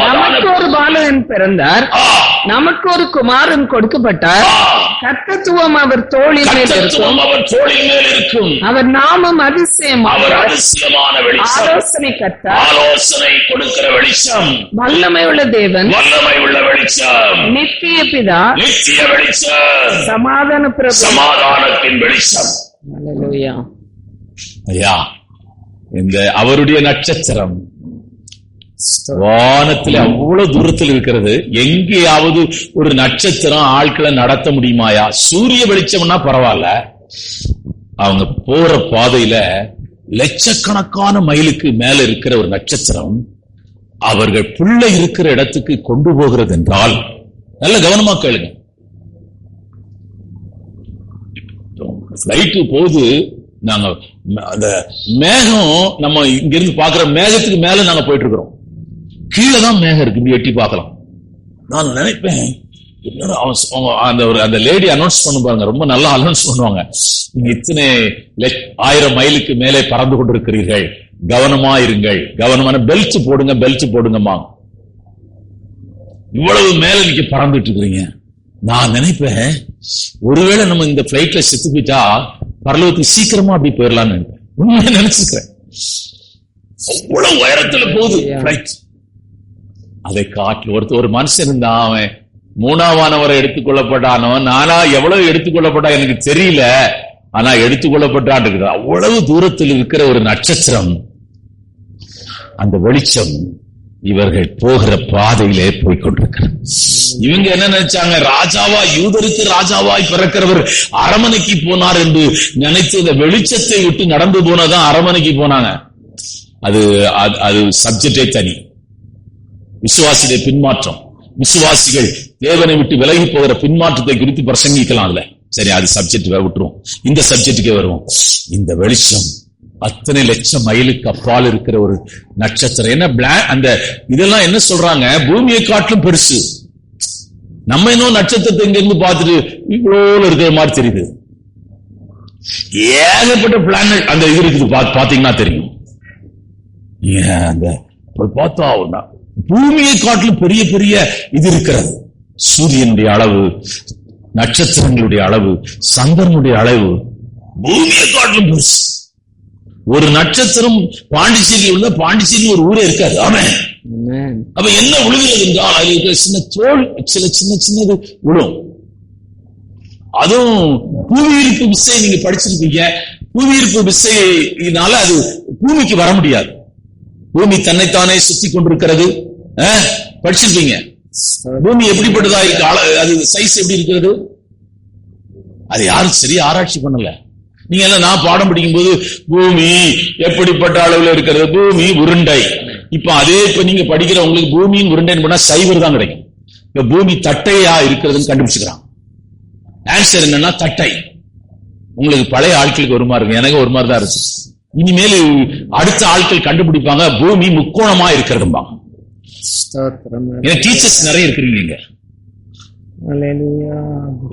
நமக்கு ஒரு பாலகன் பிறந்தார், நமக்கு ஒரு குமாரன் கொடுக்கப்பட்டார், கர்த்தத்துவம் அவர் தோளின் மேல் இருக்கும், அவர் நாமம் அதிசயம், அவர் அதிசயமான வெளிச்சம், ஆலோசனை கர்த்தர், ஆலோசனை கொடுக்கிற வெளிச்சம், வல்லமை உள்ள தேவன், வல்லமை உள்ள வெளிச்சம், நித்திய பிதா, நித்திய வெளிச்சம், சமாதான பிரபு, சமாதானத்தின் வெளிச்சம். அல்லேலூயா. ஐயா, இந்த அவருடைய நட்சத்திரம் வானத்தில் அவ்வளவு தூரத்தில் இருக்கிறது. எங்கேயாவது ஒரு நட்சத்திரம் ஆட்களை நடத்த முடியுமாயா? சூரிய வெளிச்சம்னா பரவாயில்ல, அவங்க போற பாதையில லட்சக்கணக்கான மைலுக்கு மேல இருக்கிற ஒரு நட்சத்திரம் அவர்கள் புள்ள இருக்கிற இடத்துக்கு கொண்டு போகிறது என்றால், நல்ல கவனமா கேளுங்க. பிளைட்டு போகுது, நாங்க அந்த மேகம், நம்ம இங்க இருந்து பாக்குற மேகத்துக்கு மேல நாங்க போயிட்டு இருக்கிறோம். கீழே தான் மேகம் இருக்கு, இப்படி எட்டி பார்க்கலாம். நான் நினைப்பேன், அந்த லேடி அனௌன்ஸ் பண்ண பாருங்க, ரொம்ப நல்லா அனௌன்ஸ் பண்ணுவாங்க. நீங்க இத்தனை 1000 மைலுக்கு மேலே பறந்து கொண்டிருக்கிறீர்கள், கவனமா இருங்கள், கவனமான பெல்ட் போடுங்க, பெல்ட் போடுங்கம்மா. இவ்வளவு மேல நீங்க பறந்துட்டு இருக்கிறீங்க. நான் நினைப்பேன், ஒருவேளை நம்ம இந்த பிளைட்ல செத்து போயிட்டா பரலோகத்துக்கு சீக்கிரமா அப்படி போயிடலாம்னு நினைப்பேன். உண்மையை நினைச்சுக்கிறேன். அவ்வளவு உயரத்துல போகுது பிளைட். அதை காட்டி ஒரு மனுஷன் இருந்தான், அவன் 3ஆம் எடுத்துக்கொள்ளப்பட்டானோ, நானா எவ்வளவு எடுத்துக்கொள்ளப்பட்டா எனக்கு தெரியல, ஆனா எடுத்துக்கொள்ளப்பட்டான் இருக்குது. அவ்வளவு தூரத்தில் இருக்கிற ஒரு நட்சத்திரம், அந்த வெளிச்சம் இவர்கள் போகிற பாதையிலே போய்கொண்டிருக்கிறார். இவங்க என்ன நினைச்சாங்க, ராஜாவா, யூதருக்கு ராஜாவாய் பிறக்கிறவர் அரமனைக்கு போனார் என்று நினைத்து இந்த வெளிச்சத்தை விட்டு நடந்து போனதான் அரமனைக்கு போனாங்க. அது சப்ஜெக்டே தனி. விசுவாசிகளுடைய பின்மாற்றம், விசுவாசிகள் தேவனை விட்டு விலகி போகிற பின்மாற்றத்தை குறித்து பிரசங்கிக்கலாம். அதுல சரி, அது சப்ஜெக்ட் விட்டுருவோம். இந்த சப்ஜெக்டுக்கே வருவோம். இந்த வெளிச்சம் அத்தனை லட்சம் மைலுக்கு அப்பால் இருக்கிற ஒரு நட்சத்திரம். என்ன அந்த இதெல்லாம் என்ன சொல்றாங்க, பூமியை காட்டிலும் பெருசு. நம்ம இன்னும் நட்சத்திரத்தை இங்க இருந்து பார்த்துட்டு இவ்வளவு இருக்கிற மாதிரி தெரியுது. ஏகப்பட்ட பிளானட் அந்த இது இருக்குது, பாத்தீங்கன்னா தெரியும். அந்த பார்த்தா பூமியை காட்டிலும் பெரிய பெரிய இது இருக்கிறது. சூரியனுடைய அளவு, நட்சத்திரங்களுடைய அளவு, சந்திரனுடைய அளவு பூமியை காட்டிலும் பெருசு. ஒரு நட்சத்திரம் பாண்டிச்சேரியில் உள்ள பாண்டிச்சேரி ஒரு ஊரே இருக்காது. ஆமென். அப்ப என்ன விழுகிறது என்றால் அது இருக்கிற சின்ன தோல், சின்ன சின்னது விழும். அதுவும் புவியீர்ப்பு விசை நீங்க படிச்சிருப்பீங்க. புவியீர்ப்பு விசையினால அது பூமிக்கு வர முடியாது. பூமி தன்னைத்தானே சுத்தி கொண்டிருக்கிறது, படிச்சிருப்பீங்க. பூமி எப்படிப்பட்டதா இருக்கு, அது சைஸ் எப்படி இருக்கிறது, அது யாரும் சரியா ஆராய்ச்சி பண்ணல. நீங்க எல்லாம் நான் பாடம் படிக்கும் போது பூமி எப்படிப்பட்ட அளவுல இருக்கிறது, பூமி உருண்டை. இப்ப நீங்க படிக்கிற உங்களுக்கு பூமியின் உருண்டைன்னு பண்ணா சைவர் தான் கிடைக்கும். இப்ப பூமி தட்டையா இருக்கிறதுன்னு கண்டுபிடிச்சுக்கிறான். ஆன்சர் என்னன்னா தட்டை. உங்களுக்கு பழைய ஆட்களுக்கு ஒரு மாதிரி இருக்கு, எனக்கு ஒரு மாதிரி தான் இருக்கு. இனிமேல் அடுத்த ஆட்கள் கண்டுபிடிப்பாங்க பூமி முக்கோணமா இருக்கிறதும்பா. டீச்சர்ஸ் நிறைய இருக்கிறீங்க.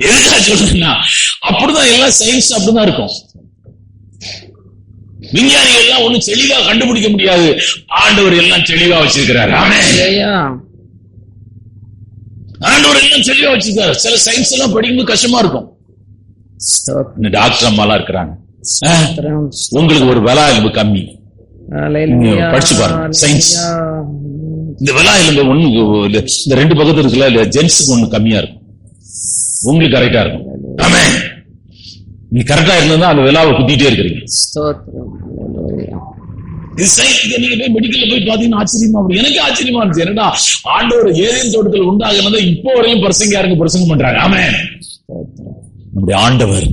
எதுக்காக சொல்றேன்னா அப்படிதான் எல்லாம் சயின்ஸ் அப்படிதான் இருக்கும். விஞ்ஞானிகள் எல்லாம் ஒண்ணு தெளிவா கண்டுபிடிக்க முடியாது, ஆண்டவர் எல்லாம் தெளிவா வச்சிருக்கிறார். ஆண்டவர் எல்லாம் தெளிவா வச்சிருக்காரு. சில சயின்ஸ் எல்லாம் படிக்கும்போது கஷ்டமா இருக்கும். டாக்டர் அம்மாலாம் இருக்கிறாங்க, உங்களுக்கு ஒரு விலா எலும்பு கம்மி, படிச்சு பாருங்க சயின்ஸ். இந்த விலா எலும்பு ஒண்ணு, இந்த 2 பக்கத்துல இருக்குல்ல, ஜென்ஸுக்கு ஒண்ணு கம்மியா இருக்கும், உங்களுக்கு கரெக்டா இருக்கும். ஆமே, நீ கரெக்டா இருந்தா அந்த விலாவை குத்திட்டே இருக்கிறீங்க. நீங்க போய் மெடிக்கல்ல போய் பாத்தீங்கன்னா ஆச்சரியமா, எனக்கு ஆச்சரியமா இருந்துச்சு. என்னடா ஆண்டவர் ஏதேன் தோட்டத்தில் உண்டாகுனதை இப்போ வரையும் பிரசங்கம் பண்றாங்க. ஆமே, நம்முடைய ஆண்டவர்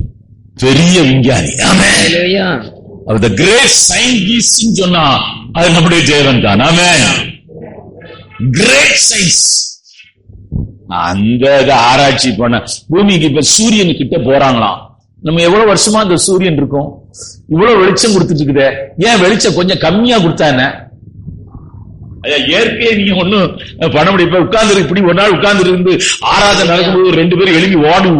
பெரிய விஞ்ஞானி. ஆமென். கிரேட் சயின்டிஸ்ட் சொன்னா அது நம்முடைய தேவன் தான். ஆமென். Great science. அந்த ஆராய்ச்சி பண்ண பூமிக்கு இப்ப சூரியன் கிட்ட போறாங்களாம். நம்ம எவ்வளவு வருஷமா இந்த சூரியன் இருக்கும், இவ்வளவு வெளிச்சம் கொடுத்துட்டு இருக்குதே, ஏன் வெளிச்சம் கொஞ்சம் கம்மியா கொடுத்தா என்ன? இயற்கையை நீங்க ஒண்ணும் பண்ண முடியும். இப்ப உட்கார்ந்து இப்படி ஒரு நாள் உட்கார்ந்து இருந்து ஆராதனை நடக்கும்போது 2 பேரும் எழுப்பி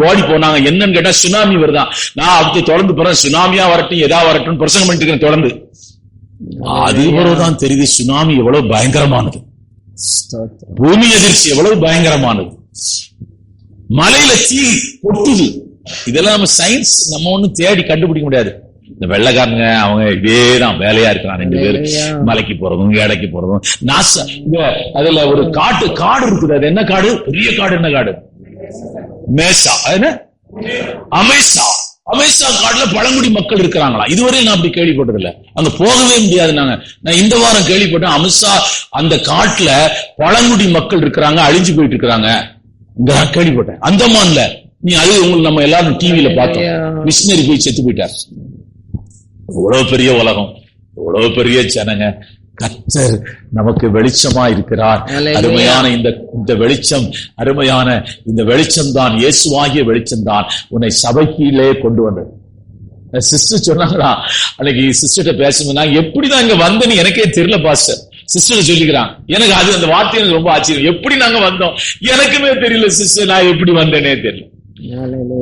ஓடி போனாங்க. என்னன்னு கேட்டா சுனாமி வருதான். நான் அடுத்து தொடர்ந்து போறேன், சுனாமியா வரட்டும் ஏதா வரட்டும் பிரசங்கம் பண்ணிட்டு இருக்கேன் தொடர்ந்து. அதுபோலதான் தெரியுது சுனாமி எவ்வளவு பயங்கரமானது, பூமி அதிர்ச்சி எவ்வளவு பயங்கரமானது, மலையில தீ கொட்டுது. இதெல்லாம் நம்ம சயின்ஸ் நம்ம ஒண்ணும் தேடி கண்டுபிடிக்க முடியாது. இந்த வெள்ளக்காரங்க அவங்க இதேதான் வேலையா இருக்கிறான். 2 பேரும் மலைக்கு போறதும் எடைக்கு போறதும். அதுல ஒரு காடு இருக்குது. அது என்ன காடு? பெரிய காடு. என்ன காடு? மேசா. என்ன? அமேசா காடுல பழங்குடி மக்கள் இருக்கிறாங்களா? இதுவரை நான் அப்படி கேள்விப்பட்டதில்ல. அங்க போகவே முடியாது. நான் இந்த வாரம் கேள்விப்பட்டேன், அமித்ஷா அந்த காட்டுல பழங்குடி மக்கள் இருக்கிறாங்க, அழிஞ்சு போயிட்டு இருக்கிறாங்க. இங்க கேள்விப்பட்டேன். அந்தமான்ல அது உங்களுக்கு நம்ம எல்லாரும் டிவியில பார்த்தோம், மிஷினரி போய் செத்து போயிட்டார். எவ்வளவு பெரிய உலகம், எவ்வளவு பெரிய ஜனங்க. கர்த்தர் நமக்கு வெளிச்சமா இருக்கிறார். அருமையான இந்த வெளிச்சம், அருமையான இந்த வெளிச்சம் தான், இயேசுவாகிய வெளிச்சம் தான் உன்னை சபைக்கிலே கொண்டு வந்தது. சிஸ்டர் சொன்னாங்களா, அன்னைக்கு சிஸ்டர்கிட்ட பேசும்போது, நான் எப்படிதான் இங்க வந்தேன்னு எனக்கே தெரியல பாஸ்டர். சிஸ்டர் சொல்லிக்கிறான், எனக்கு அது அந்த வார்த்தை எனக்கு ரொம்ப ஆச்சரியம். எப்படி நாங்க வந்தோம் எனக்குமே தெரியல சிஸ்டர், நான் எப்படி வந்தேனே தெரியல.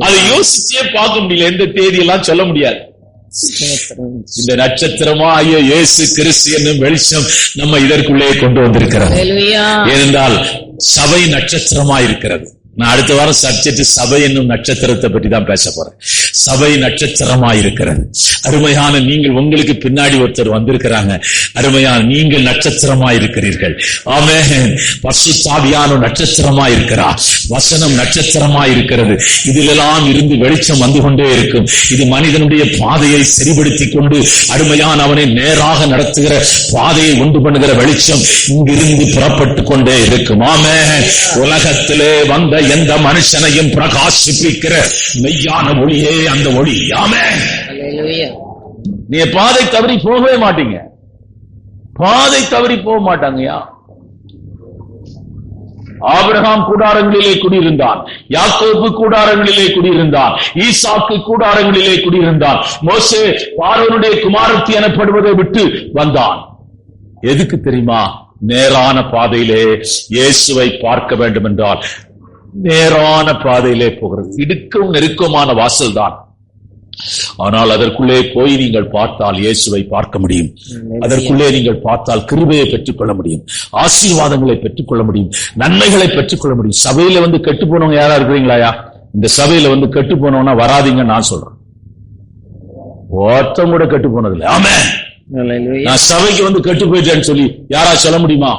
அதை யோசிச்சே பார்க்க முடியல, எந்த தேதியெல்லாம் சொல்ல முடியாது. இந்த நட்சத்திரமா ஐயோ இயேசு கிறிஸ்து என்னும் வெளிச்சம் நம்ம இதற்குள்ளே கொண்டு வந்திருக்கிறது. ஏனென்றால் சபை நட்சத்திரமா இருக்கிறது. நான் அடுத்த வாரம் சப்ஜெக்ட் சபை என்னும் நட்சத்திரத்தை பற்றி தான் பேச போறேன். சபை நட்சத்திரமா இருக்கிறது. அருமையான நீங்கள், உங்களுக்கு பின்னாடி ஒருத்தர் வந்திருக்கிறாங்க. அருமையான நீங்கள் நட்சத்திரமா இருக்கிறீர்கள். ஆமென். பரிசுத்த ஆவியான நட்சத்திரமா இருக்கிறார். வசனம் நட்சத்திரமா இருக்கிறது. இதிலெல்லாம் இருந்து வெளிச்சம் வந்து கொண்டே இருக்கும். இது மனிதனுடைய பாதையை சரிபடுத்திக் கொண்டு அருமையான அவனை நேராக நடத்துகிற பாதையை உண்டு பண்ணுகிற வெளிச்சம் இங்கிருந்து புறப்பட்டு கொண்டே இருக்கும். ஆமென். உலகத்திலே வந்த எந்த மனுஷனையும் பிரகாசிப்பிக்கிற மெய்யான ஒளியே அந்த ஒளி. ஆமென். நீ பாதை தவறி போகவே மாட்டீங்க. பாதை தவறி போக மாட்டாங்கயா. ஆபிரகாம் கூடாரங்களிலே குடியிருந்தான், யாக்கோபு கூடாரங்களிலே குடியிருந்தான், ஈசாக்கு கூடாரங்களிலே குடியிருந்தான். மோசே பார்வோனுடைய குமாரத்தி எனப்படுவதை விட்டு வந்தான். எதுக்கு தெரியுமா? நேரான பாதையிலே இயேசுவை பார்க்க வேண்டும் என்றால் நேரான பாதையிலே போகிறது. இடுக்கும் நெருக்கமான வாசல் தான். ஆனால் அதற்குள்ளே போய் நீங்கள் பார்த்தால் இயேசுவை பார்க்க முடியும். அதற்குள்ளே நீங்கள் பார்த்தால் கிருபையை பெற்றுக்கொள்ள முடியும், ஆசீர்வாதங்களை பெற்றுக்கொள்ள முடியும், நன்மைகளை பெற்றுக்கொள்ள முடியும். சபையில வந்து கெட்டு போனவங்க யாரா இருக்கிறீங்களாயா? இந்த சபையில வந்து கெட்டு போனவனா வராதிங்க நான் சொல்றேன். ஒருத்தம் கூட கெட்டு போனதில்லை. ஆமென். நான் சபைக்கு வந்து கெட்டு போயிட்டேன்னு சொல்லி யாரா சொல்ல முடியுமா?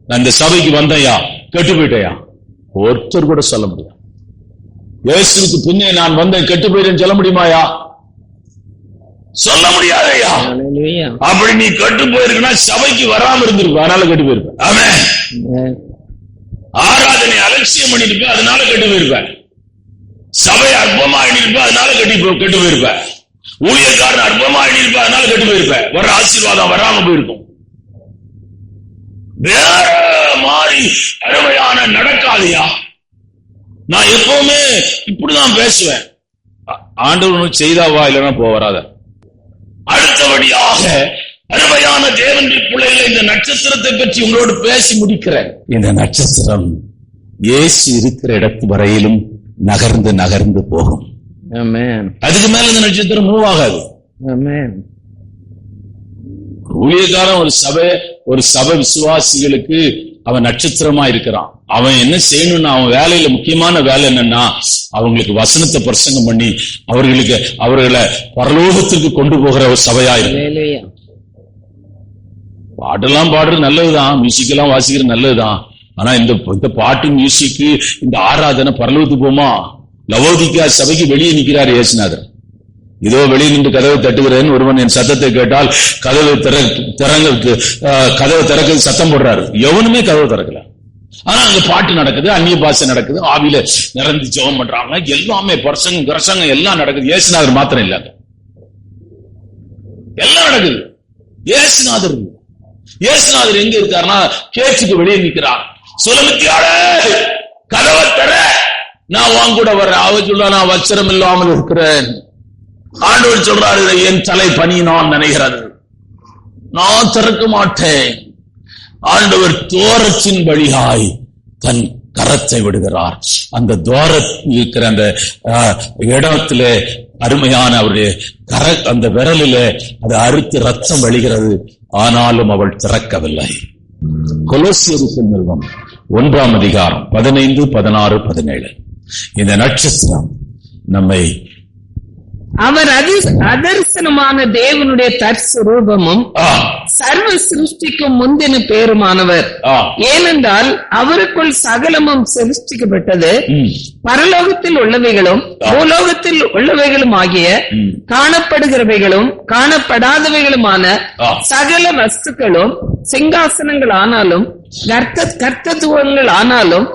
நான் இந்த சபைக்கு வந்தையா கெட்டு போயிட்டேயா? ஒருத்தர் கூட சொல்ல முடியாது. இயேசுவுக்கு பின்னே நான் வந்தேன் கெட்டு போயிட்டேன்னு சொல்ல முடியுமாயா? சொல்ல முடியாதையா? அப்படி நீ கெட்டு போயிருக்கா சபைக்கு வராம இருந்திருப்ப, அதனால கெட்டு போயிருப்ப. ஆமென். ஆராதனை அலட்சியம் பண்ணிருப்ப, அதனால கெட்டு போயிருப்ப. சபை அற்பமா இருப்ப, அதனால கெட்டு போயிருப்ப. ஊழியக்காரன் அற்பமா இருப்ப, அதனால கெட்டு போயிருப்ப. வர ஆசீர்வாதம் வராம போயிருக்கும். வேற மாறி அருமையான நடக்காதையா? நான் எப்பவுமே இப்படிதான் பேசுவேன். ஆண்டவன் செய்தாவா இல்லைன்னா போவராத. அடுத்தபடியாக அருமையான தேவனுடைய பிள்ளைகளை, இந்த நட்சத்திரத்தை பற்றி உங்களோடு பேசி முடிக்கிறேன். இந்த நட்சத்திரம் இயேசு இருக்கிற இடத்து வரையிலும் நகர்ந்து நகர்ந்து போகும். அதுக்கு மேல இந்த நட்சத்திரம் மூவ் ஆகாது. ஊழியக்காரன் ஒரு சபை விசுவாசிகளுக்கு அவன் நட்சத்திரமா இருக்கிறான். அவன் என்ன செய்யணும்னா, அவன் வேலையில முக்கியமான வேலை என்னன்னா, அவங்களுக்கு வசனத்தை பிரசங்கம் பண்ணி அவர்களை பரலோகத்திற்கு கொண்டு போகிற ஒரு சபையா இருக்கு. பாட்டெல்லாம் பாடுறது நல்லதுதான், மியூசிக் எல்லாம் வாசிக்கிறது நல்லதுதான். ஆனா இந்த பாட்டு மியூசிக்கு இந்த ஆராதனை பரலோகத்துக்கு போமா? லவோதிக்கா சபைக்கு வெளியே நிற்கிறார் இயேசுநாதர். இதோ வெளியே நின்று கதவை தட்டுகிறேன், ஒருவன் என் சத்தத்தை கேட்டால் கதவை திறக்க சத்தம் போடுறாரு. எவனுமே கதவை திறக்கல. ஆனா அங்க பாட்டு நடக்குது, அந்நிய பாஷை நடக்குது, ஆவியில நிறந்து ஜெபம் பண்றாங்க, எல்லாமே பிரசங்கம் எல்லாம் நடக்குது. இயேசுநாதர் மாத்திரம் இல்ல, எல்லாம் நடக்குது. இயேசுநாதர் எங்க இருக்காருன்னா கேட்சுக்கு வெளியே நிற்கிறார். சுலமித்தியாளே கதவை தர, நான் உன் கூட வர்றேன். அவ சொல்ல, நான் வச்சரம் இல்லாமல் இருக்கிறேன். ஆண்டவர் சொல்றாரு, என் தலை பணி நான் நினைக்கிறது, நான் திறக்க மாட்டேன். ஆண்டவர் தோரத்தின் வழியாய் தன் கரத்தை விடுகிறார். அந்த துவாரத்தில் இருக்கிற அந்த இடத்துல அருமையான அவருடைய அந்த விரலில அது அறுத்து ரத்தம் வழிகிறது. ஆனாலும் அவள் திறக்கவில்லை. கொலோசியருக்கு நிறுவனம் 1ஆம் அதிகாரம் 15, 16, 17. இந்த நட்சத்திரம் நம்மை, அவர் அதர்சனமான தேவனுடைய தற்ஸ்வரூபமும் சர்வ சிருஷ்டிக்கும் முந்தின பேருமானவர். ஏனென்றால் அவருக்குள் சகலமும் சிருஷ்டிக்கப்பட்டது, பரலோகத்தில் உள்ளவைகளும் பூலோகத்தில் உள்ளவைகளும் ஆகிய காணப்படுகிறவைகளும் காணப்படாதவைகளுமான சகல வஸ்துக்களும், சிங்காசனங்கள் ஆனாலும் கர்த்தத்துவங்கள் ஆனாலும்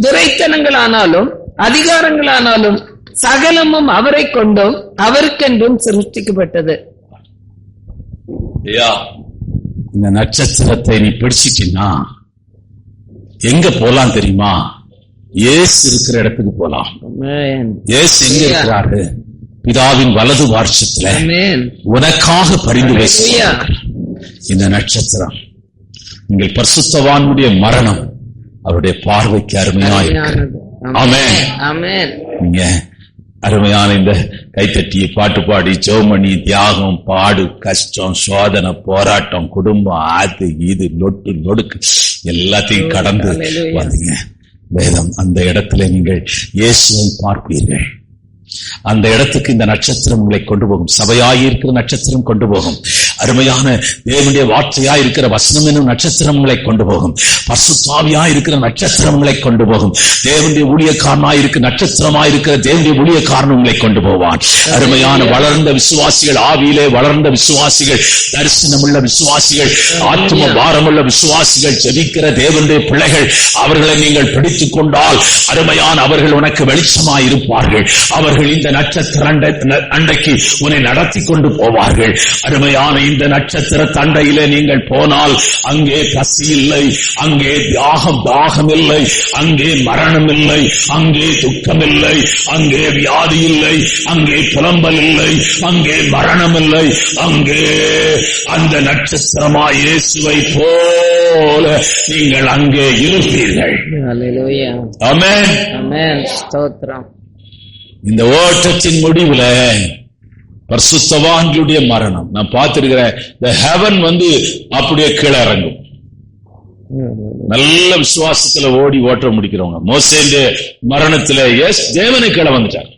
துரைத்தனங்கள் ஆனாலும் அதிகாரங்கள் ஆனாலும் சகலமும் அவரை கொண்டும் அவருக்கென்றும் சிருஷ்டிக்கப்பட்டது. இந்த நட்சத்திரத்தை நீ பிடிச்சிட்டீன்னா எங்க போலாம் தெரியுமா? இயேசு இருக்கிற இடத்துக்கு போலாம். இயேசு எங்க இருக்கிறாரு? பிதாவின் வலது பார்ச்சத்துல உனக்காக பரிந்து பேச இந்த நட்சத்திரம். நீங்கள் பரிசுத்தவானுடைய மரணம் அவருடைய பார்வைக்கு அருமையாயிருக்கு. ஆமென். ஆமென். நீங்க அருமையான இந்த கைத்தட்டி பாட்டு பாடி ஜெபமணி தியாகம் பாடு கஷ்டம் சோதனை போராட்டம் குடும்பம் அது இது நொட்டு நொடுக்கு எல்லாத்தையும் கடந்து வந்தீங்க. வேதம் அந்த இடத்துல நீங்கள் இயேசுவை பார்ப்பீர்கள். அந்த இடத்துக்கு இந்த நட்சத்திரம் உங்களை கொண்டு போகும். சபையாயிருக்கிற நட்சத்திரம் கொண்டு போகும். அருமையான தேவனுடைய வார்த்தையா இருக்கிற வசனம் என்னும் நட்சத்திரம் உங்களை கொண்டு போகும். பரிசுத்தாவியா இருக்கிற நட்சத்திரம் உங்களை கொண்டு போகும். தேவனுடைய ஊழியக்காரனாய் இருக்கிற நட்சத்திரமாய் இருக்கிற தேவனுடைய ஊழியக்காரன் உங்களை கொண்டு போவான். அருமையான வளர்ந்த விசுவாசிகள், ஆவியிலே வளர்ந்த விசுவாசிகள், தரிசனமுள்ள விசுவாசிகள், ஆத்தும பாரமுள்ள விசுவாசிகள், ஜெபிக்கிற தேவனுடைய பிள்ளைகள், அவர்களை நீங்கள் பிடித்துக் கொண்டால் அருமையான அவர்கள் உனக்கு வெளிச்சமாய் இருப்பார்கள். அவர்கள் இந்த நட்சத்திர அண்டைக்கு உன்னை நடத்தி கொண்டு போவார்கள். அருமையான இந்த நட்சத்திர தண்டையிலே நீங்கள் போனால் அங்கே பசி இல்லை, அங்கே தாகம் இல்லை, அங்கே மரணம் இல்லை, அங்கே துக்கம் இல்லை, அங்கே வியாதி இல்லை, அங்கே புலம்பல் இல்லை, அங்கே மரணம் இல்லை. அங்கே அந்த நட்சத்திரமாய் இயேசுவை போல நீங்கள் அங்கே இருப்பீர்கள். ஆமென். ஆமென். ஸ்தோத்திரம். இந்த ஓட்டத்தின் முடிவுல பரிசுத்தவான்களுடைய மரணம் நான் பார்த்திருக்கிறேன். இந்த ஹெவன் அப்படியே கீழே இறங்கும். நல்ல விசுவாசத்துல ஓடி ஓட்ட முடிக்கிறவங்க மோசேயுடைய மரணத்துல தேவனை கீழே வந்துட்டார்.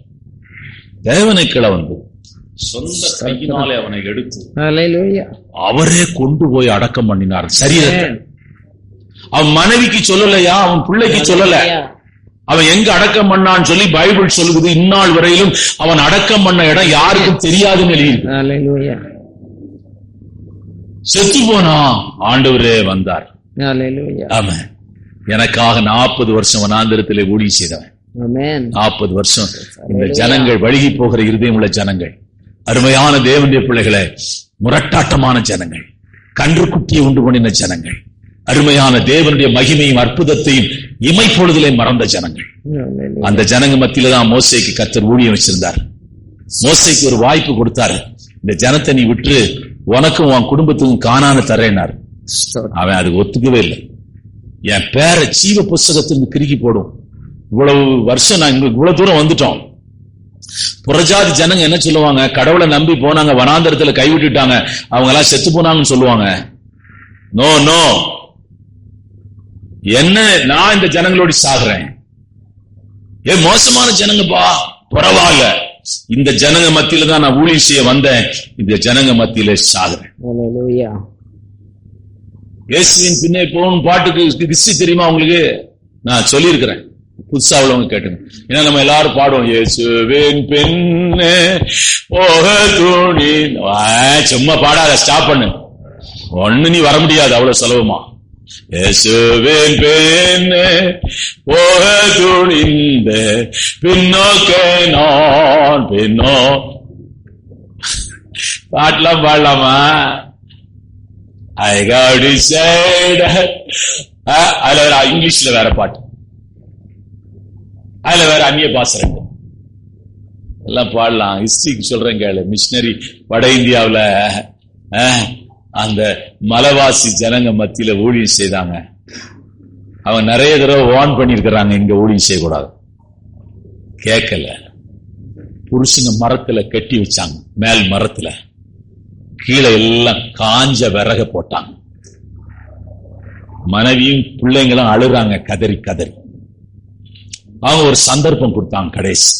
தேவனை கீழே வந்து சொந்த கையினாலே அவனை எடுத்து அவரே கொண்டு போய் அடக்கம் பண்ணினார். சரீரத்தை அவன் மனைவிக்கு சொல்லலையா, அவன் பிள்ளைக்கு சொல்லல. அவன் எங்க அடக்கம் பண்ணான்னு சொல்லி பைபிள் சொல்லுது. இந்நாள் வரையிலும் அவன் அடக்கம் பண்ண இடம் யாருக்கும் தெரியாதுன்னு எழுதியிருக்கு. செத்து போனா ஆண்டவரே வந்தார். ஆமென். எனக்காக 40 வருஷம் வனாந்திரத்திலே ஊழியம் செய்தவன். 40 வருஷம் இந்த ஜனங்கள் வழுகி போகிற இருதயம் உள்ள ஜனங்கள், அருமையான தேவனுடைய பிள்ளைகளை, முரட்டாட்டமான ஜனங்கள், கன்றுக்குட்டியை உண்டு பண்ணின ஜனங்கள், அருமையான தேவனுடைய மகிமையும் அற்புதத்தையும் இமைப்பொழுதிலே மறந்த ஜனங்கள். அந்த ஜனங்க மத்தியில தான் மோசேக்கு கர்த்தர் ஊழியம் வச்சிருந்தார். மோசேக்கு ஒரு வாய்ப்பு கொடுத்தாரு. இந்த ஜனத்தை நீ விட்டு உனக்கும் உன் குடும்பத்துக்கும் கானான தரேனார். அவன் அது ஒத்துக்கவே இல்லை. என் பேரை ஜீவ புஸ்தகத்திற்கு கிறுக்கி போடும். இவ்வளவு வருஷம் நான் இவ்வளவு தூரம் வந்துட்டோம். புறஜாதி ஜனங்க என்ன சொல்லுவாங்க? கடவுளை நம்பி போனாங்க, வனாந்தரத்துல கைவிட்டுட்டாங்க, அவங்க எல்லாம் செத்து போனாங்கன்னு சொல்லுவாங்க. நோ நோ, என்ன நான் இந்த ஜனங்களோடு சாகுறேன். மோசமான ஜனங்கப்பா, பரவாயில்ல, இந்த ஜனங்க மத்தியில தான் நான் ஊழியம் செய்ய வந்தேன், இந்த ஜனங்க மத்தியில சாகுறேன். இயேசுவின் பின்னே போகணும் பாட்டுக்கு ஹிஸ்டரி தெரியுமா உங்களுக்கு? நான் சொல்லி இருக்கிறேன், புதுசா உள்ளவங்க கேட்டுங்க. ஏன்னா நம்ம எல்லாரும் பாடுவோம், இயேசுவின் பின்னே போக தோணி. சும்மா பாடாத, ஸ்டாப் பண்ணு. ஒண்ணு நீ வர முடியாது அவ்வளவு செலவுமா. இயேசுவின் பின்னே போக துணிந்த பின்னோக்கே நான் பின்னோ. பாட்டெல்லாம் பாடலாமா? I got decided. அதுல வேற இங்கிலீஷ்ல வேற பாட்டு, அதுல வேற அந்நிய பாசை எல்லாம் பாடலாம். ஹிஸ்டரிக்கு சொல்றேன் கேளு. மிஷினரி வட இந்தியாவுல அந்த மலைவாசி ஜனங்க மத்தியில ஊழியம் செய்தாங்க. அவங்க நிறைய தடவை வார்ன் பண்ணிருக்கிறாங்க, இங்க ஊழியம் செய்யக்கூடாது. கேட்கல. புருஷன மரத்துல கட்டி வச்சாங்க, மேல் மரத்துல. கீழே எல்லாம் காஞ்ச விறக போட்டாங்க. மனைவியும் பிள்ளைங்களும் அழுறாங்க, கதறி கதறி. அவங்க ஒரு சந்தர்ப்பம் கொடுத்தாங்க. கடைசி,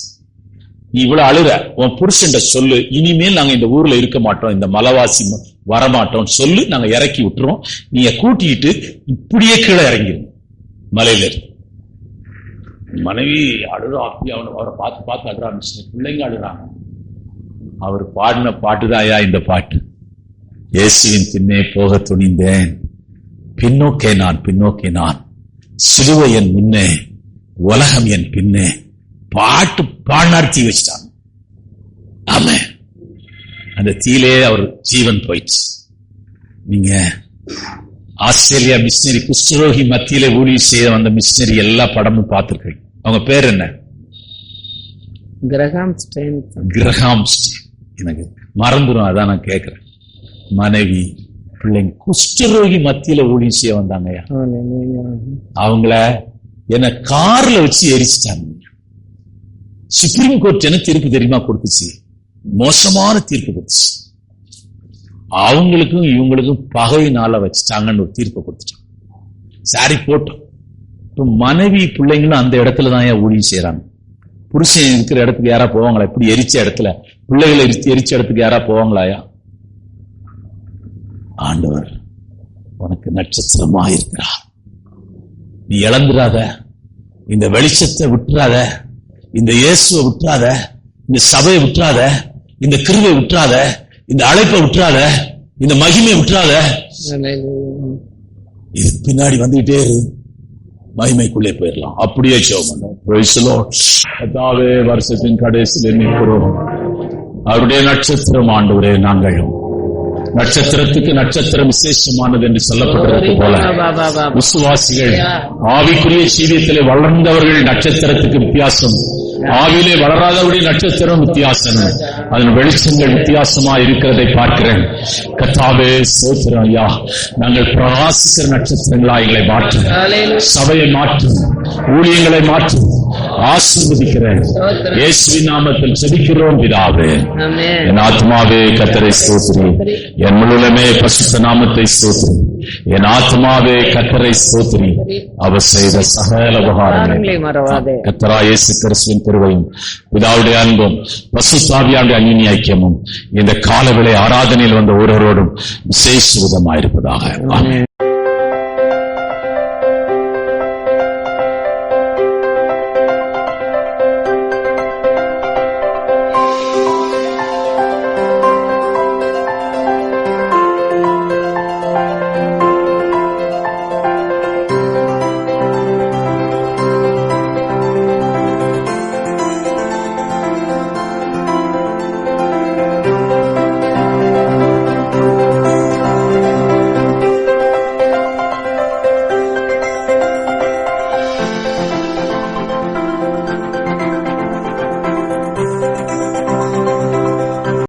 நீ இவ்வளவு அழுற, உன் புருஷன் சொல்லு, இனிமேல் நாங்க இந்த ஊர்ல இருக்க மாட்டோம், இந்த மலைவாசி வரமாட்டோம் சொல்லு, நாங்க இறக்கி விட்டுறோம், நீங்க கூட்டிட்டு இப்படியே கீழே இறங்கிருங்க மலையில. மனைவி அழுறா, அப்படி அவரை பார்த்து பார்த்து அழுறாங்க, பிள்ளைங்க அழுறாங்க. அவர் பாடின பாட்டுதாயா இந்த பாட்டு. இயேசுவின் பின்னே போக துணிந்தேன், பின்னோக்கே நான் பின்னோக்கே நான், சிலுவை என் முன்னே, உலகம் என் பின்னே. பாட்டு பாடினார், தீ வச்சிட்டாங்க. ஆமா, அந்த தீயிலே அவர் ஜீவன் போயிடுச்சு. நீங்க ஆஸ்திரேலியா மிஷினரி குஷ்டரோகி மத்தியிலே ஊழியம் செய்ய வந்த மிஷினரி எல்லா படமும் பார்த்திருக்கீங்க. அவங்க பேர் என்ன? Graham Steyn. Graham Steyn. எனக்கு மறந்துடும், அதான் நான் கேட்கிறேன். மனைவி பிள்ளைங்க குஷ்டரோகி மத்தியில ஊழியம் செய்ய வந்தாங்கய்யா. அவங்கள என்ன கார்ல வச்சு எரிச்சிட்டாங்க. சுப்ரீம் கோர்ட் என்ன தீர்ப்பு தெரியுமா கொடுத்துச்சு? மோசமான தீர்ப்பு கொடுத்துச்சு. அவங்களுக்கும் இவங்களுக்கும் பகையினால வச்சுட்டாங்கன்னு ஒரு தீர்ப்பை கொடுத்துட்டாங்க. சாரி போட்டோம். இப்ப மனைவி பிள்ளைங்களும் அந்த இடத்துலதான் ஊழியம் செய்யறாங்க. புருஷன் இருக்கிற இடத்துக்கு யாரா போவாங்களா? இப்படி எரிச்ச இடத்துல பிள்ளைகளை எரிச்ச இடத்துக்கு யாரா போவாங்களாயா? ஆண்டவர் உனக்கு நட்சத்திரமா இருக்கிறார். நீ இழந்துடாத, இந்த வெளிச்சத்தை விட்டுறாத, இந்த இயேசுவை விட்டுறாத, இந்த சபையை விட்டுறாத, இந்த கிருபை விட்டுறாத, இந்த அழைப்பை விட்டுறாத, இந்த மகிமை விட்டுறாத. இது பின்னாடி வந்துகிட்டே இரு, மகிமைக்குள்ளே போயிடலாம். அப்படியே கர்த்தாவே, வருஷத்தின் கடைசியில் நிற்கிறோம். அவருடைய நட்சத்திரம் ஆண்டவரே, நாங்களும் நட்சத்திரத்துக்கு நட்சத்திரம் விசேஷமானது என்று சொல்லப்பட்டது போல விசுவாசிகள் ஆவிக்குரிய ஜீவியத்திலே வளர்ந்தவர்கள் நட்சத்திரத்துக்கு வித்தியாசம், ஆவிலே வளராதவருடைய நட்சத்திரம் வித்தியாசம். அதன் வெளிச்சங்கள் வித்தியாசமா இருக்கிறதை பார்க்கிறேன். கர்த்தாவே ஸ்தோத்திரம் ஐயா. நாங்கள் பிரகாசிக்கிற நட்சத்திரங்களா எங்களை மாற்றும், சபையை மாற்றும், ஊழியங்களை மாற்றும். ஆசீர்வதிக்கிறேன். இயேசுவின் நாமத்தில் ஜெபிக்கிறோம் பிதாவே. என் ஆத்மாவே கர்த்தரை ஸ்தோத்திரி, என் முழுமே பரிசுத்த நாமத்தை ஸ்தோத்திரி. என் ஆத்மாவே கர்த்தரை ஸ்தோத்திரி, அவர் செய்த சகல உபகாரங்களை மறவாதே. கர்த்தராகிய இயேசு கிறிஸ்துவின் கிருபையும் பிதாவுடைய அன்பும் பரிசுத்த ஆவியானுடைய அந்நிய ஐக்கியமும் இந்த காலவேளை ஆராதனையில் வந்த ஒருவரோடும் விசேஷ விதமாயிருப்பதாக. ஆமென்.